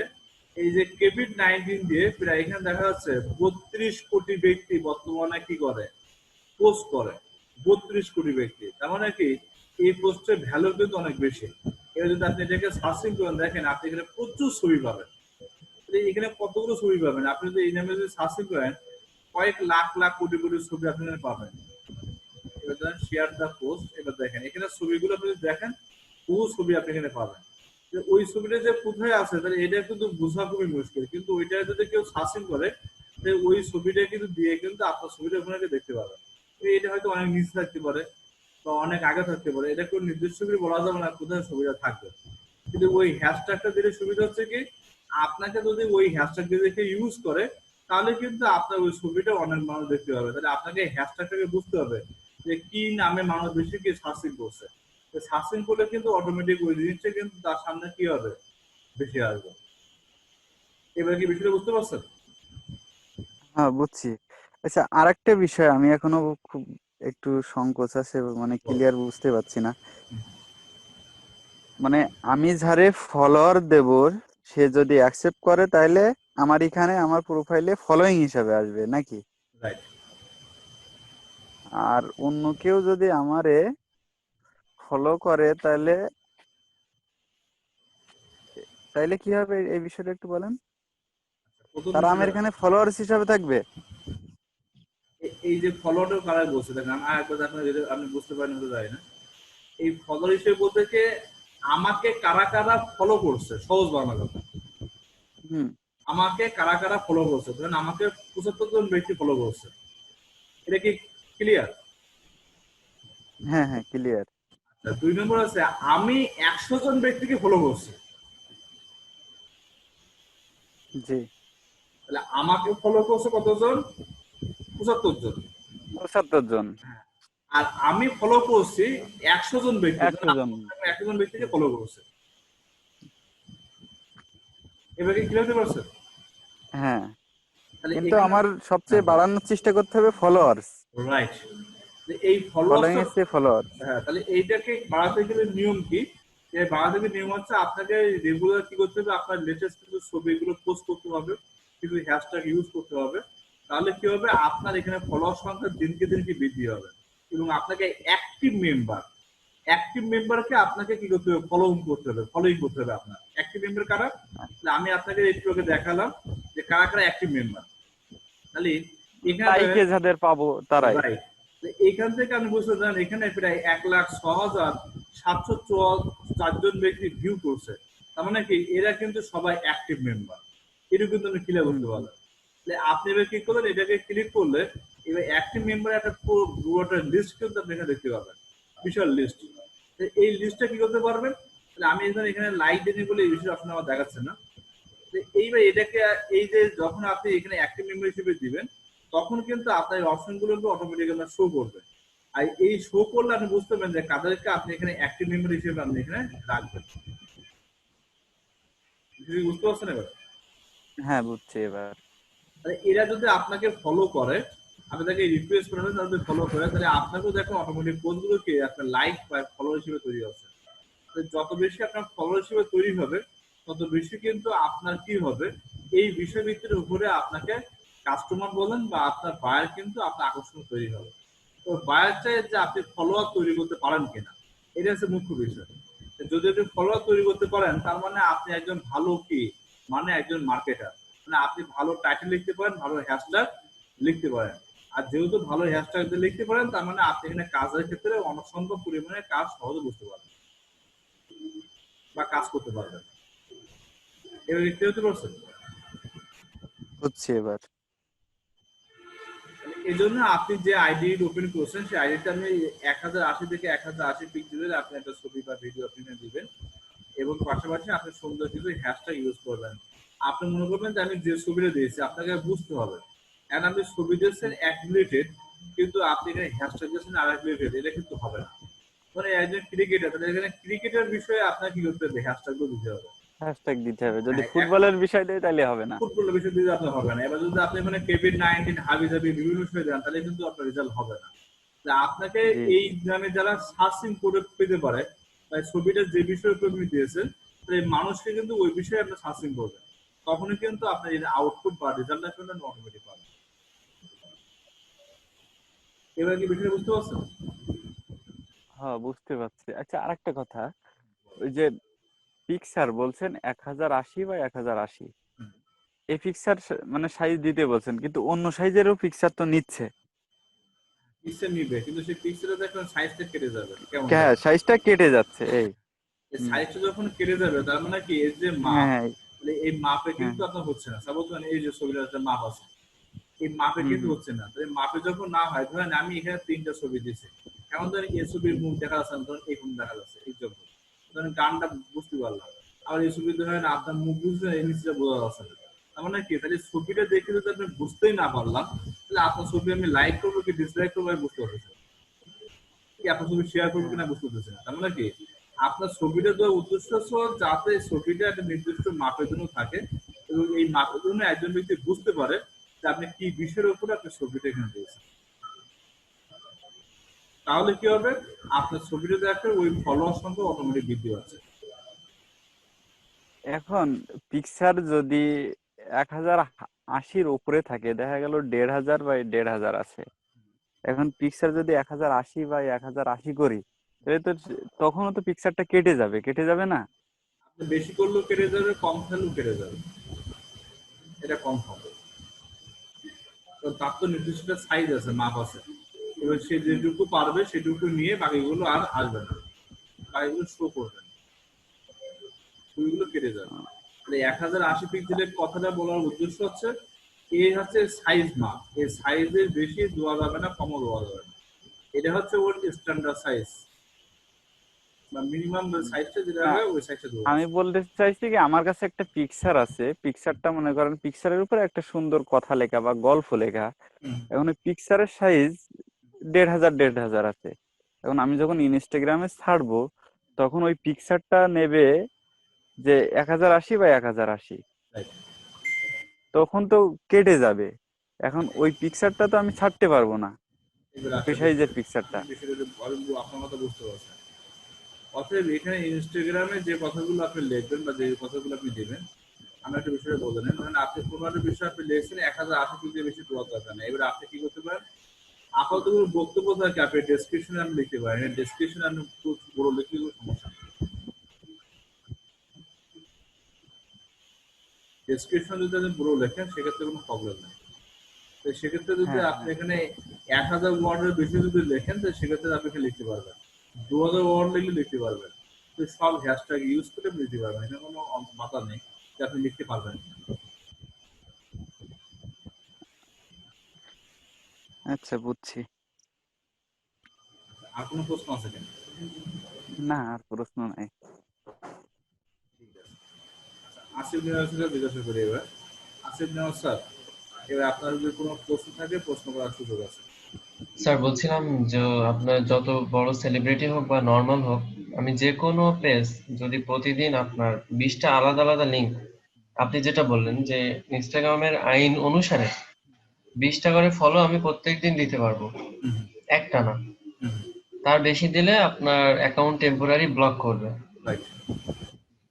এই যে কোভিড-19 দিয়ে প্রায় এখানে দেখা যাচ্ছে 32 কোটি ব্যক্তি বর্তমানে কি করে, পোস্ট করে। 32 কোটি ব্যক্তি, তার মানে কি এই পোস্টের ভ্যালু কিন্তু অনেক বেশি। এবার যদি আপনি এটাকে সার্চিং করেন দেখেন আপনি এখানে প্রচুর ছবি পাবেন। এখানে কতগুলো ছবি পাবেন, আপনি যদি এই নামে যদি সার্চিং করেন কয়েক লাখ লাখ কোটি কোটি ছবি আপনি এখানে পাবেন। এবার ধরেন শেয়ার দ্য পোস্ট, এবার দেখেন এখানে ছবিগুলো আপনি দেখেন, বহু ছবি আপনি এখানে পাবেন। ওই ছবিটা যে কোথায় আছে তাহলে এটা কিন্তু বোঝা খুবই মুশকিল, কিন্তু ওইটা যদি কেউ সার্চিং করে ওই ছবিটা কিন্তু দিয়ে কিন্তু আপনার ছবিটা ওখানে দেখতে পাবেন। এটা হয়তো অনেক নিচে থাকতে পারে বা অনেক আগে থাকতে পারে, এটা কোনো নির্দিষ্ট করে বলা যাবে না কোথায় ছবিটা থাকবে। কিন্তু ওই হ্যাশট্যাগটা দিলে সুবিধা হচ্ছে কি, আপনাকে যদি ওই হ্যাশট্যাগ দিয়ে দেখে ইউজ করে তাহলে কিন্তু আপনার ওই ছবিটা অনেক মানুষ দেখতে পাবে। তাহলে আপনাকে হ্যাশট্যাগটাকে বুঝতে হবে যে কি নামে মানুষ বেশি কি সার্চিং করছে। সার্চিং করলে কিন্তু অটোমেটিক ওই জিনিসটা কিন্তু তার সামনে কি হবে, বেশি আসবে। এবার কি বিষয়টা বুঝতে পারছেন? হ্যাঁ, বুঝছি। আচ্ছা, আরেকটা বিষয় আমি এখনো খুব একটু সংকোচ আছে, মানে ক্লিয়ার বুঝতে পারছি না। মানে আমি যারে ফলোয়ার দেব, সে যদি অ্যাকসেপ্ট করে তাহলে আমার এখানে আমার প্রোফাইলে ফলোইং হিসাবে আসবে নাকি? রাইট। আর অন্য কেউ যদি আমারে ফলো করে তাহলে তাইলে কি হবে এই বিষয়টা একটু বলেন। প্রথম তারা আমার বিষয়টা, এখানে ফলোয়ার্স হিসাবে থাকবে? এই যে ফলোটা কারা বলছে দেখেন, আর একবার দেখেন যদি আপনি বুঝতে পারেন হতে যায় না। এই ফলো হিসেবে বলতে কি, আমাকে কারা কারা ফলো করছে, সহজ বাংলা কথা। হুম। আমাকে কারা কারা ফলো করছে, ধরেন আমাকে 75 জন ব্যক্তি ফলো করছে, এটা কি ক্লিয়ার? হ্যাঁ, হ্যাঁ, ক্লিয়ার। আচ্ছা, 2 নম্বর আছে আমি 100 জন ব্যক্তিকে ফলো করছি, জি। তাহলে আমাকে ফলো করছে কতজন, 75 জন। ৭৫ জন। আর আমি ফলো করছি 100 জন ব্যক্তি, ১০০ জন। 100 জন ব্যক্তিকে ফলো করছে। এবার কি ক্লিয়ার হতে পারছে? হ্যাঁ, তাহলে কিন্তু এখানে, আমার হ্যাঁ সবচেয়ে বল, বাড়ানোর চেষ্টা করতে হবে ফলোয়ার্স। রাইট। এই ফলোইং ফলোয়ার্সটা, এর চেয়ে ফলোয়ার্স। হ্যাঁ, তাহলে এইটাকে বাড়াতে গেলে নিয়ম কি, যে বাড়াতে গেলে নিয়ম হচ্ছে আপনাকে রেগুলার কি করতে হবে, আপনার লেটেস্ট কিছু ছবিগুলো পোস্ট করতে হবে, কিছু হ্যাশট্যাগ ইউজ করতে হবে। তাহলে কি হবে, আপনার এখানে ফলোয়ার সংখ্যা দিনকে দিনকে বৃদ্ধি হবে। এবং আপনাকে অ্যাক্টিভ মেম্বারকে আপনাকে কি করতে হবে, ফলোইং করতে হবে। আপনার অ্যাক্টিভ মেম্বার কারা, তাহলে আমি আপনাকে একটু আগে দেখালাম যে কারা কারা অ্যাক্টিভ মেম্বার। তাহলে এখানে, লাইকে যাদের পাবো তারাই। রাইট, এখান থেকে আমি বুঝতে পারলাম এখানে প্রায় 1,06,704 জন ব্যক্তি ভিউ করছে। তার মানে কি এরা কিন্তু সবাই অ্যাক্টিভ মেম্বার, এটা কিন্তু আমি ক্লিয়ার হুম, করতে হুম। পারলাম। তাহলে আপনি এবার কি করলেন, এটাকে ক্লিক করলে এবার অ্যাক্টিভ মেম্বার একটা পুরোটা লিস্ট কিন্তু আপনি এখানে দেখতে পাবেন, বিশাল লিস্ট। এই লিস্টটা কি করতে পারবেন, তাহলে আমি এখানে লাইক দিই বলে এই বিষয়ে আপনার আমার দেখাচ্ছে না। এইবার এটাকে, এই যে যখন আপনি এখানে অ্যাক্টিভ মেম্বার হিসেবে দিবেন তখন কিন্তু আপনার এই অপশনগুলো অটোমেটিক আপনার শো করবে। আর এই শো করলে আপনি বুঝতে পারবেন যে কাদেরকে আপনি এখানে অ্যাক্টিভ মেম্বার হিসেবে আপনি এখানে রাখবেন। বুঝতে পারছেন এবার? হ্যাঁ, বুঝছি এবার। তাহলে এরা যদি আপনাকে ফলো করে, আপনি তাকে রিকোয়েস্ট করেন, তারা যদি ফলো করে, তাহলে আপনাকেও দেখো অটোমেটিক পোস্টগুলোকে আপনার লাইক বা ফলোয়ার হিসেবে তৈরি হচ্ছে। যত বেশি আপনার ফলোয়ার হিসেবে তৈরি হবে, তত বেশি কিন্তু আপনার কি হবে, এই বিষয়ভিত্তির উপরে আপনাকে কাস্টমার বলেন বা আপনার বায়ার কিন্তু আপনার আকর্ষণ তৈরি হবে। তো বায়ার চাই যে আপনি ফলোয়ার তৈরি করতে পারেন কিনা, এটা হচ্ছে মুখ্য বিষয়। যদি আপনি ফলোয়ার তৈরি করতে পারেন, তার মানে আপনি একজন ভালো কি, মানে একজন মার্কেটার, মানে আপনি ভালো টাইটেল লিখতে পারেন, ভালো হ্যাশট্যাগ লিখতে পারেন। আর যেহেতু ভালো হ্যাশট্যাগ দিয়ে লিখতে পারেন, তার মানে আপনি এখানে কাজের ক্ষেত্রে অসম্ভব পরিমাণে কাজ সহজে বুঝতে পারবেন বা কাজ করতে পারবেন। এবার কি হতে পারছেন? বুঝছি এবার। এই জন্য আপনি যে আইডি ওপেন করছেন, সেই আইডিটা আপনি 1080 থেকে 1080 পিক্সেলের আপনি একটা ছবি বা ভিডিও আপনি দিবেন, এবং পাশাপাশি আপনি সুন্দর কিছু হ্যাশট্যাগ ইউজ করবেন। আপনি মনে করবেন যে আমি যে ছবিটা দিয়েছি, আপনাকে বুঝতে হবে এখন আপনি ছবি দিয়েছেন এক রিলেটেড, কিন্তু আপনি এখানে হ্যাশট্যাগ দিয়েছেন আর এক রিলেটেড, এটা কিন্তু হবে না। মানে একজন ক্রিকেটার, তাহলে এখানে ক্রিকেটের বিষয়ে আপনার কি করতে হবে, হ্যাশট্যাগ দিতে হবে। হ্যাশট্যাগ দিতে হবে, যদি হ্যাঁ, এখন ফুটবলের বিষয় দেয় তাহলে হবে না। ফুটবলের বিষয় দিতে আপনার হবে না। এবার যদি আপনি মানে কোভিড-19 হাবি জাবি বিভিন্ন বিষয় দেন, তাহলে কিন্তু আপনার রেজাল্ট হবে না। আপনাকে জি, এই জি। নামে যারা সার্চিং করে পেতে পারে, তাই ছবিটা যে বিষয়ের উপর আপনি দিয়েছেন, তাই মানুষকে কিন্তু ওই বিষয়ে আপনি সার্চিং করবেন, তখনই কিন্তু আপনার এই আউটপুট বা রেজাল্টটা কিন্তু অটোমেটিক পাবেন। এবার কি বিষয়টা বুঝতে পারছেন? হ্যাঁ, বুঝতে পারছি। আচ্ছা, আরেকটা কথা, ওই যে পিক্সার বলছেন 1080 বা 1080, এই পিক্সার মানে সাইজ দিতে বলছেন, কিন্তু অন্য সাইজেরও পিক্সার তো নিচ্ছে। পিক্সেল নিবে, কিন্তু সেই পিক্সেলে দেখবেন সাইজটা কেটে যাবে, কেমন হ্যাঁ, যাবে। সাইজটা কেটে যাচ্ছে এই। এই হুম। সাইজটা যখন কেটে যাবে, তার মানে কি এর যে হ্যাঁ, মাপ, হ্যাঁ, মানে এই মাপে হ্যাঁ। কিন্তু আপনার হচ্ছে না। সাপোজ এই যে ছবিটার যে মাপ আছে, এই মাপে হুম, কিন্তু হুম, হচ্ছে না। তাহলে মাপে যখন না হয়, ধরেন আমি এখানে 3টা ছবি দিয়েছি, এখন ধরেন এই ছবির মুখ দেখা যাচ্ছে না, ধরেন এই মুখ দেখা যাচ্ছে, এই জন্য ধরেন গানটা বুঝতে পারলাম। আবার এই ছবি ধরেন আপনার মুখ বুঝতে এই নিচটা বোঝা যাচ্ছে না। তার মানে কি, তাহলে ছবিটা দেখে যদি আপনি বুঝতেই না পারলাম, তাহলে আপনার ছবি আমি লাইক করবো কি ডিসলাইক করবো আমি বুঝতে পারছি না। কি আপনার ছবি শেয়ার করবো হ্যাঁ। কিনা বুঝতে পারছি না। তার মানে কি, আপনার ছবিটা দেওয়ার উদ্দেশ্য হচ্ছে যাতে ছবিটা একটা নির্দিষ্ট মাপের জন্য থাকে, এবং এই মাপের জন্য একজন ব্যক্তি বুঝতে পারে যে আপনি কি বিষয়ের উপরে আপনি ছবিটা এখানে দিয়েছেন। তাহলে কি হবে, আপনার ছবিটা দেখে ওই ফলোয়ার সংখ্যা অটোমেটিক বৃদ্ধি পাচ্ছে। এখন পিক্সার যদি 1080-র উপরে থাকে, দেখা গেল 1500 বা 1500 আছে। এখন পিক্সার যদি 1080 বা 1080 করি, তাহলে তো তখনও তো পিক্সারটা কেটে যাবে না? আপনি বেশি করলেও কেটে যাবে, কম খেলেও কেটে যাবে, এটা কম হবে। তো তার তো নির্দিষ্ট সাইজ আছে, মাপ আছে। এবার সে হুম। যেটুকু পারবে সেটুকু নিয়ে বাকিগুলো আর আসবে না, বাকিগুলো শো করবে না, ছবিগুলো কেটে যাবে। তাহলে 1080 পিক্সেলের কথাটা বলার উদ্দেশ্য হচ্ছে, এই হচ্ছে সাইজ মাপ, এই সাইজের বেশি দেওয়া যাবে না, কমও দেওয়া যাবে না। এটা হচ্ছে ওর স্ট্যান্ডার্ড সাইজ বা মিনিমাম সাইজটা যেটা না, হয় ওই সাইজটা দেওয়া আমি আছে। বলতে চাইছি কি, আমার কাছে একটা পিকচার আছে, পিকচারটা মনে করেন পিকচারের উপরে একটা সুন্দর কথা লেখা বা গল্প লেখা। হুম। এখন ওই পিকচারের সাইজ 1500 আছে। এখন আমি যখন ইনস্টাগ্রামে ছাড়বো, তখন ওই পিকচারটা নেবে যে 1080 বা 1080, Right. তখন তো কেটে যাবে। এখন ওই পিকচারটা তো আমি ছাড়তে পারবো না, এবার ওই আসলে সাইজের পিকচারটা। বিষয়টা আপনার মতো বুঝতে পারছেন। অতএব এখানে ইনস্টাগ্রামে যে কথাগুলো আপনি লিখবেন বা যে কথাগুলো আপনি দেবেন, আমি একটা বিষয়ে বলে নেন, ধরেন আপনি কোনো একটা বিষয় আপনি লিখছেন 1080 পিক্সেল বেশি দেওয়ার দরকার নেই। এবার আপনি কি করতে পারেন, আপাতত কোনো বক্তব্য থাকে আপনি ডেসক্রিপশনে আপনি লিখতে পারেন, ডেসক্রিপশনে আপনি পুরো লিখলে কোনো সমস্যা নেই। ডেসক্রিপশন যদি আপনি পুরো লেখেন, সেক্ষেত্রে কোনো প্রবলেম নেই। তো সেক্ষেত্রে যদি হ্যাঁ, আপনি হ্যাঁ। এখানে 1000 ওয়ার্ডের বেশি যদি লেখেন, তো সেক্ষেত্রে আপনি এখানে লিখতে পারবেন। 2000 ওয়ার্ড লিখলে লিখতে পারবেন। তো সব হ্যাশট্যাগ ইউজ করে আপনি লিখতে পারবেন, এখানে কোনো বাধা নেই যে আপনি লিখতে পারবেন। আচ্ছা, বুঝছি। আর কোনো প্রশ্ন আছে কিনা? না, আর প্রশ্ন নাই। ঠিক আছে। আসিফ নেওয়ার সাথে জিজ্ঞাসা করি এবার। আসিফ নেওয়ার স্যার, এবার আপনার যদি কোনো প্রশ্ন থাকে প্রশ্ন করার সুযোগ আছে। স্যার বলছিলাম যে আপনার যত বড় সেলিব্রিটি হোক বা নর্মাল হোক, আমি যে কোনো পেজ যদি প্রতিদিন আপনার 20টা আলাদা আলাদা লিঙ্ক, আপনি যেটা বললেন যে ইনস্টাগ্রামের আইন অনুসারে 20টা করে ফলো আমি প্রত্যেকদিন দিতে পারবো, হুম, একটানা। হুম, তার বেশি দিলে আপনার অ্যাকাউন্ট টেম্পোরারি ব্লক করবে। রাইট।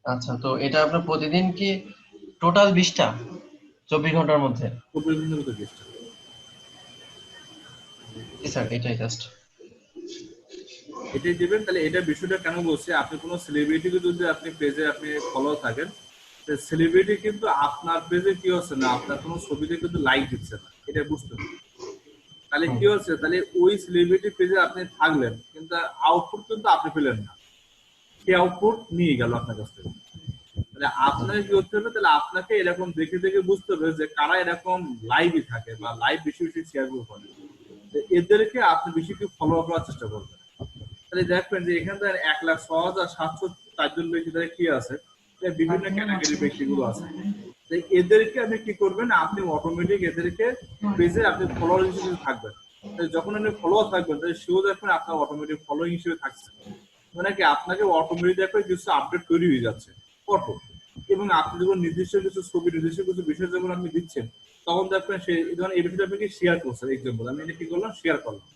আচ্ছা, তো এটা আপনার প্রতিদিন কি টোটাল 20টা 24 ঘন্টার মধ্যে? খুব বিভিন্ন মতো চেষ্টা। জি স্যার, এটাই জাস্ট। এটাই দিবেন। তাহলে এটা বিষয়টা কেন বলছি, আপনি কোনো সেলিব্রিটিকে যদি আপনি পেজে আপনি ফলো থাকেন, সেলিব্রিটি কিন্তু আপনার পেজে কি হচ্ছে না, আপনার কোনো ছবিতে কিন্তু লাইক দিচ্ছে না, এটা বুঝতে হবে। তাহলে হুম, কি হচ্ছে, তাহলে ওই সেলিব্রিটি পেজে আপনি থাকলেন কিন্তু আউটপুট কিন্তু আপনি পেলেন না, সে আউটপুট নিয়ে গেল আপনার কাছ থেকে। তাহলে আপনাকে কি করতে হবে, তাহলে আপনাকে এরকম দেখে দেখে বুঝতে হবে যে কারা এরকম লাইভই থাকে বা লাইভ বেশি বেশি শেয়ার করে, তো এদেরকে আপনি বেশি কি ফলো করার চেষ্টা করবেন। তাহলে দেখবেন যে এখানে তো 1,06,704 জন ব্যক্তি তাদের কি আছে, যে বিভিন্ন ক্যাটাগরির ব্যক্তিগুলো আছে। তো এদেরকে আপনি কি করবেন, আপনি অটোমেটিক এদেরকে পেজে আপনি ফলোয়ার হিসেবে থাকবেন। তাহলে যখন আপনি ফলোয়ার থাকবেন তাহলে সেও দেখবেন আপনার অটোমেটিক ফলোইং হিসেবে থাকছে, মানে কি আপনাকে অটোমেটিক দেখবেন কিছু আপডেট তৈরি হয়ে যাচ্ছে অটো। এবং আপনি যখন নির্দিষ্ট কিছু ছবি নির্দিষ্ট কিছু বিষয় যখন আপনি দিচ্ছেন, তখন দেখবেন সে ধরেন এই বিষয়টা আপনি শেয়ার করছেন, এক্সাম্পল আমি এটা কি করলাম, শেয়ার করলাম।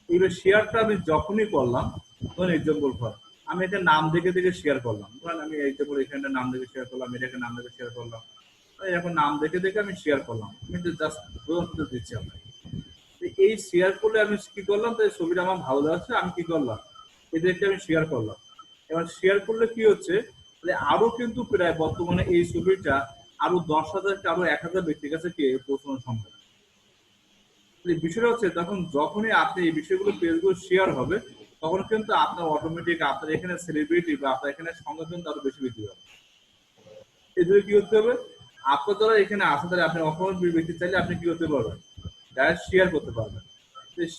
এবার শেয়ারটা আমি যখনই করলাম, ধরুন এক্সাম্পল ফর আমি একটা নাম দেখে দেখে শেয়ার করলাম, ধরেন আমি এক্সাম্পল এখানটা নাম দেখে শেয়ার করলাম, এটাকে নাম দেখে শেয়ার করলাম, এখন নাম দেখে দেখে আমি শেয়ার করলাম, আমি জাস্ট উদাহরণ দিচ্ছি আপনাকে। তো এই শেয়ার করলে আমি কি করলাম, তাই ছবিটা আমার ভালো লাগছে, আমি কি করলাম, এদেরকে আমি শেয়ার করলাম। এবার শেয়ার করলে কি হচ্ছে, তাহলে আরো কিন্তু প্রায় বর্তমানে এই ছবিটা আরো 10,000 আরো 1,000 ব্যক্তির কাছে কি পৌঁছানো সম্ভব। এই বিষয়টা হচ্ছে তখন যখনই আপনি এই বিষয়গুলো পেজগুলো শেয়ার হবে, তখন কিন্তু আপনার অটোমেটিক আপনার এখানে সেলিব্রিটি বা আপনার এখানে সংখ্যা কিন্তু আরো বেশি বৃদ্ধি পাবে। এদের কি করতে হবে, আপনার যারা এখানে আছে তাহলে আপনি অসংখ্য ব্যক্তি চাইলে আপনি কি করতে পারবেন, ডাইরেক্ট শেয়ার করতে পারবেন।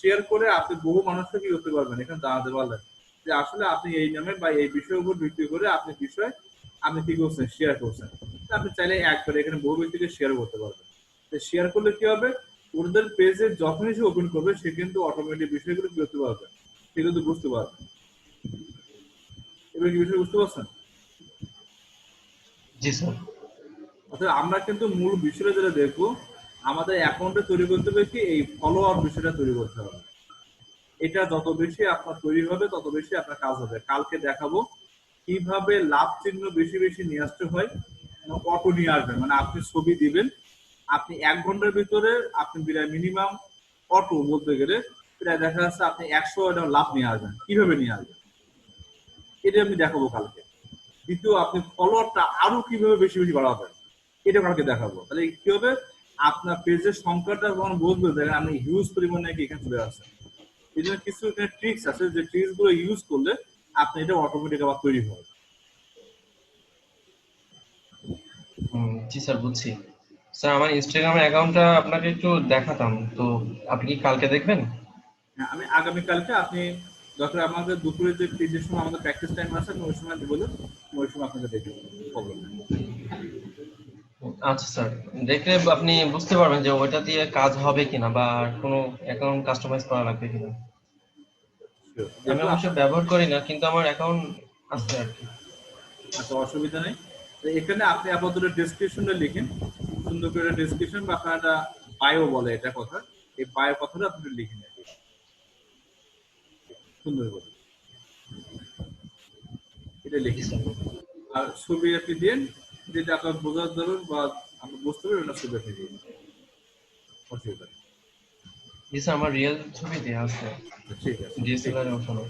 শেয়ার করে আপনি বহু মানুষকে কি করতে পারবেন, এখানে জানাতে পারবেন যে আসলে আপনি এই নামে বা এই বিষয়ের উপর ভিত্তি করে আপনি বিষয় আপনি কি করছেন, শেয়ার করছেন। আপনি চাইলে একবারে এখানে বহু ব্যক্তিকে শেয়ার করতে পারবেন। শেয়ার করলে কি হবে, ওদের পেজে যখনই সে ওপেন করবে সে কিন্তু অটোমেটিক বিষয়গুলো কি করতে পারবে, সে কিন্তু বুঝতে পারবে। এবার কি বিষয় বুঝতে পারছেন? জি স্যার। অর্থাৎ আমরা কিন্তু মূল বিষয়টা যেটা দেখবো, আমাদের অ্যাকাউন্টে তৈরি করতে হবে কি এই ফলোয়ার বিষয়টা তৈরি করতে হবে। এটা যত বেশি আপনার তৈরি হবে তত বেশি আপনার কাজ হবে। কালকে দেখাবো কিভাবে লাভ চিহ্ন বেশি বেশি নিয়ে আসতে হয়, অটো নিয়ে আসবেন, মানে আপনি ছবি দিবেন, আপনি 1 ঘন্টার ভিতরে আপনি মিনিমাম অটো বলতে গেলে প্রায় দেখা যাচ্ছে আপনি 100 লাভ নিয়ে আসবেন, কিভাবে নিয়ে আসবেন এটা আমি দেখাবো কালকে। দ্বিতীয়, আপনি ফলোয়ারটা আরো কিভাবে বেশি বেশি বাড়াবেন এটা কালকে দেখাবো। তাহলে কি হবে, আপনার পেজের সংখ্যাটা যখন বলবে দেখেন আপনি হিউজ পরিমাণে এখানে চলে আসছে। এই জন্য কিছু এখানে ট্রিক্স আছে, যে ট্রিক্স গুলো ইউজ করলে আপনি এটা অটোমেটিক আবার তৈরি হবে। জি স্যার, বুঝছি। স্যার, আমার ইনস্টাগ্রামের অ্যাকাউন্টটা আপনাকে একটু দেখাতাম, তো আপনি কি কালকে দেখবেন? হ্যাঁ, আমি আগামীকালকে আপনি যখন আমাদের দুপুরে যে 3টের সময় আমাদের প্র্যাকটিস টাইম আছে আপনি ওই সময় বলুন, ওই সময় আপনাকে দেখে প্রবলেম নেই। আচ্ছা স্যার, দেখলে আপনি বুঝতে পারবেন যে ওইটা দিয়ে কাজ হবে কিনা বা আর কোনো অ্যাকাউন্ট কাস্টমাইজ করা লাগবে কিনা। Sure. আমি যেহেতু অবশ্য আপনার, ব্যবহার করি না, কিন্তু আমার অ্যাকাউন্ট আছে আর কি। আচ্ছা অসুবিধা নেই। তো এখানে আপনি আপাতত ডেসক্রিপশনটা লিখেন, সুন্দর করে ডেসক্রিপশন বা আপনার একটা বায়ো বলে এটা কথা, এই বায়ো কথাটা আপনি লিখে নেন সুন্দর করে, এটা জি লিখেন। স্যার। আর ছবি আপনি দিন, যেটা আপনার বোঝার ধরুন বা আপনি বুঝতে পারবেন না, ছবি আপনি দিন, অসুবিধা নেই। জি স্যার, আমার রিয়েল ছবি দেওয়া আছে, ঠিক আছে, ঠিক ডিএসএলআর আছে, ওঠানো।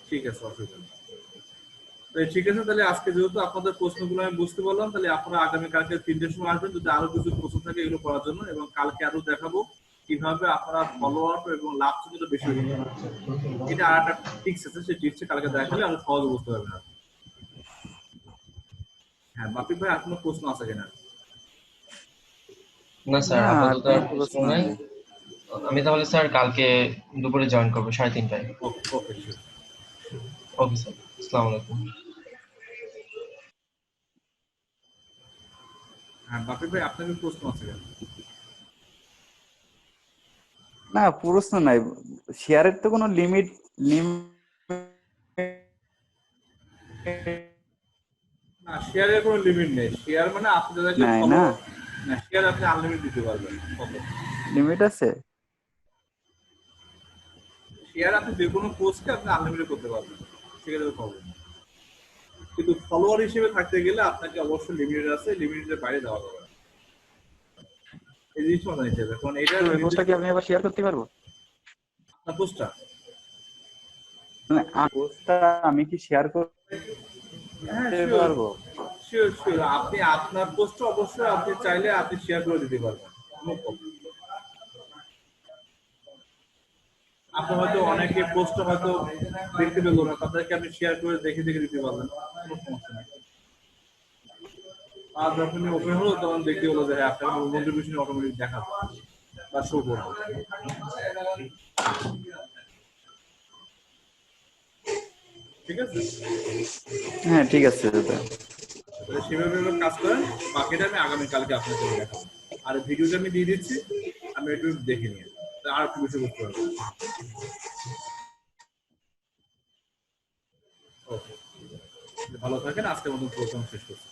ঠিক আছে, অসুবিধা নেই। তো ঠিক আছে, তাহলে আজকে যেহেতু আপনাদের প্রশ্নগুলো আমি বুঝতে পারলাম, তাহলে আপনারা আগামীকালকে 3টের সময় আসবেন যদি আরো কিছু প্রশ্ন থাকে এগুলো করার জন্য, এবং কালকে আরো দেখাবো কিভাবে আপনারা ফলো আপ এবং লাভ চিহ্নটা বেশি বেশি পাবেন। এটা আর একটা টিপস আছে, সেই টিপসে কালকে দেখালে আরো সহজে বুঝতে পারবেন আপনি। হ্যাঁ বাপিক ভাই, আর কোনো প্রশ্ন আছে কিনা? না স্যার, না, আর আপাতত কোনো আর প্রশ্ন প্রশ্ন নাই। নেই। আমি তাহলে স্যার কালকে দুপুরে জয়েন করবো 3:30টায়। ওকে, ওকে, শিওর। ওকে স্যার, আসসালামু আলাইকুম। হ্যাঁ বাপিক ভাই, আপনার কি প্রশ্ন আছে কিনা? না প্রশ্ন নাই, শেয়ারের তো কোনো লিমিট না, শেয়ারের কোনো লিমিট নেই। শেয়ার মানে আপনি যাদেরকে নাই ফলো, না, না শেয়ার আপনি আনলিমিটেড দিতে পারবেন কত। লিমিট আছে। শেয়ার আপনি যে কোনো পোস্টকে আপনি আনলিমিটেড করতে পারবেন, সেক্ষেত্রে প্রবলেম। কিন্তু ফলোয়ার হিসেবে থাকতে গেলে আপনাকে অবশ্যই লিমিটেড আছে, লিমিটের বাইরে যাওয়া যাবে না। এই জিনিসটা মাথায় নিতে হবে, কারণ এটা তো ওই পোস্টটা কি আমি আবার শেয়ার করতে পারবো? আপনার পোস্টটা। মানে পোস্টটা আমি কি শেয়ার করতে হ্যাঁ শিওর পারবো? শিওর শিওর, আপনি আপনার পোস্টটা অবশ্যই আপনি চাইলে আপনি শেয়ার করে দিতে পারবেন, No problem। আপনার হয়তো অনেকে পোস্ট হয়তো দেখতে পেলো না, তাদেরকে আপনি শেয়ার করে দেখে দেখে দিতে পারবেন, কোনো সমস্যা নেই। আর যখন ওপেন হলো তখন দেখতে হলো যে হ্যাঁ আপনার নোটিফিকেশন অটোমেটিক দেখাবে বা শো করবে। ঠিক আছে, হ্যাঁ ঠিক আছে দাদা। তাহলে সেভাবে কাজ করেন। বাকিটা আমি আগামীকালকে আপনাকে দেখাবো। আর ভিডিওটা আমি দিয়ে দিচ্ছি, আমি একটু দেখে নিয়ে আর একটু বেশি বুঝতে পারবো। ওকে, ভালো থাকেন। আজকের মতন প্রোগ্রাম শেষ করছি।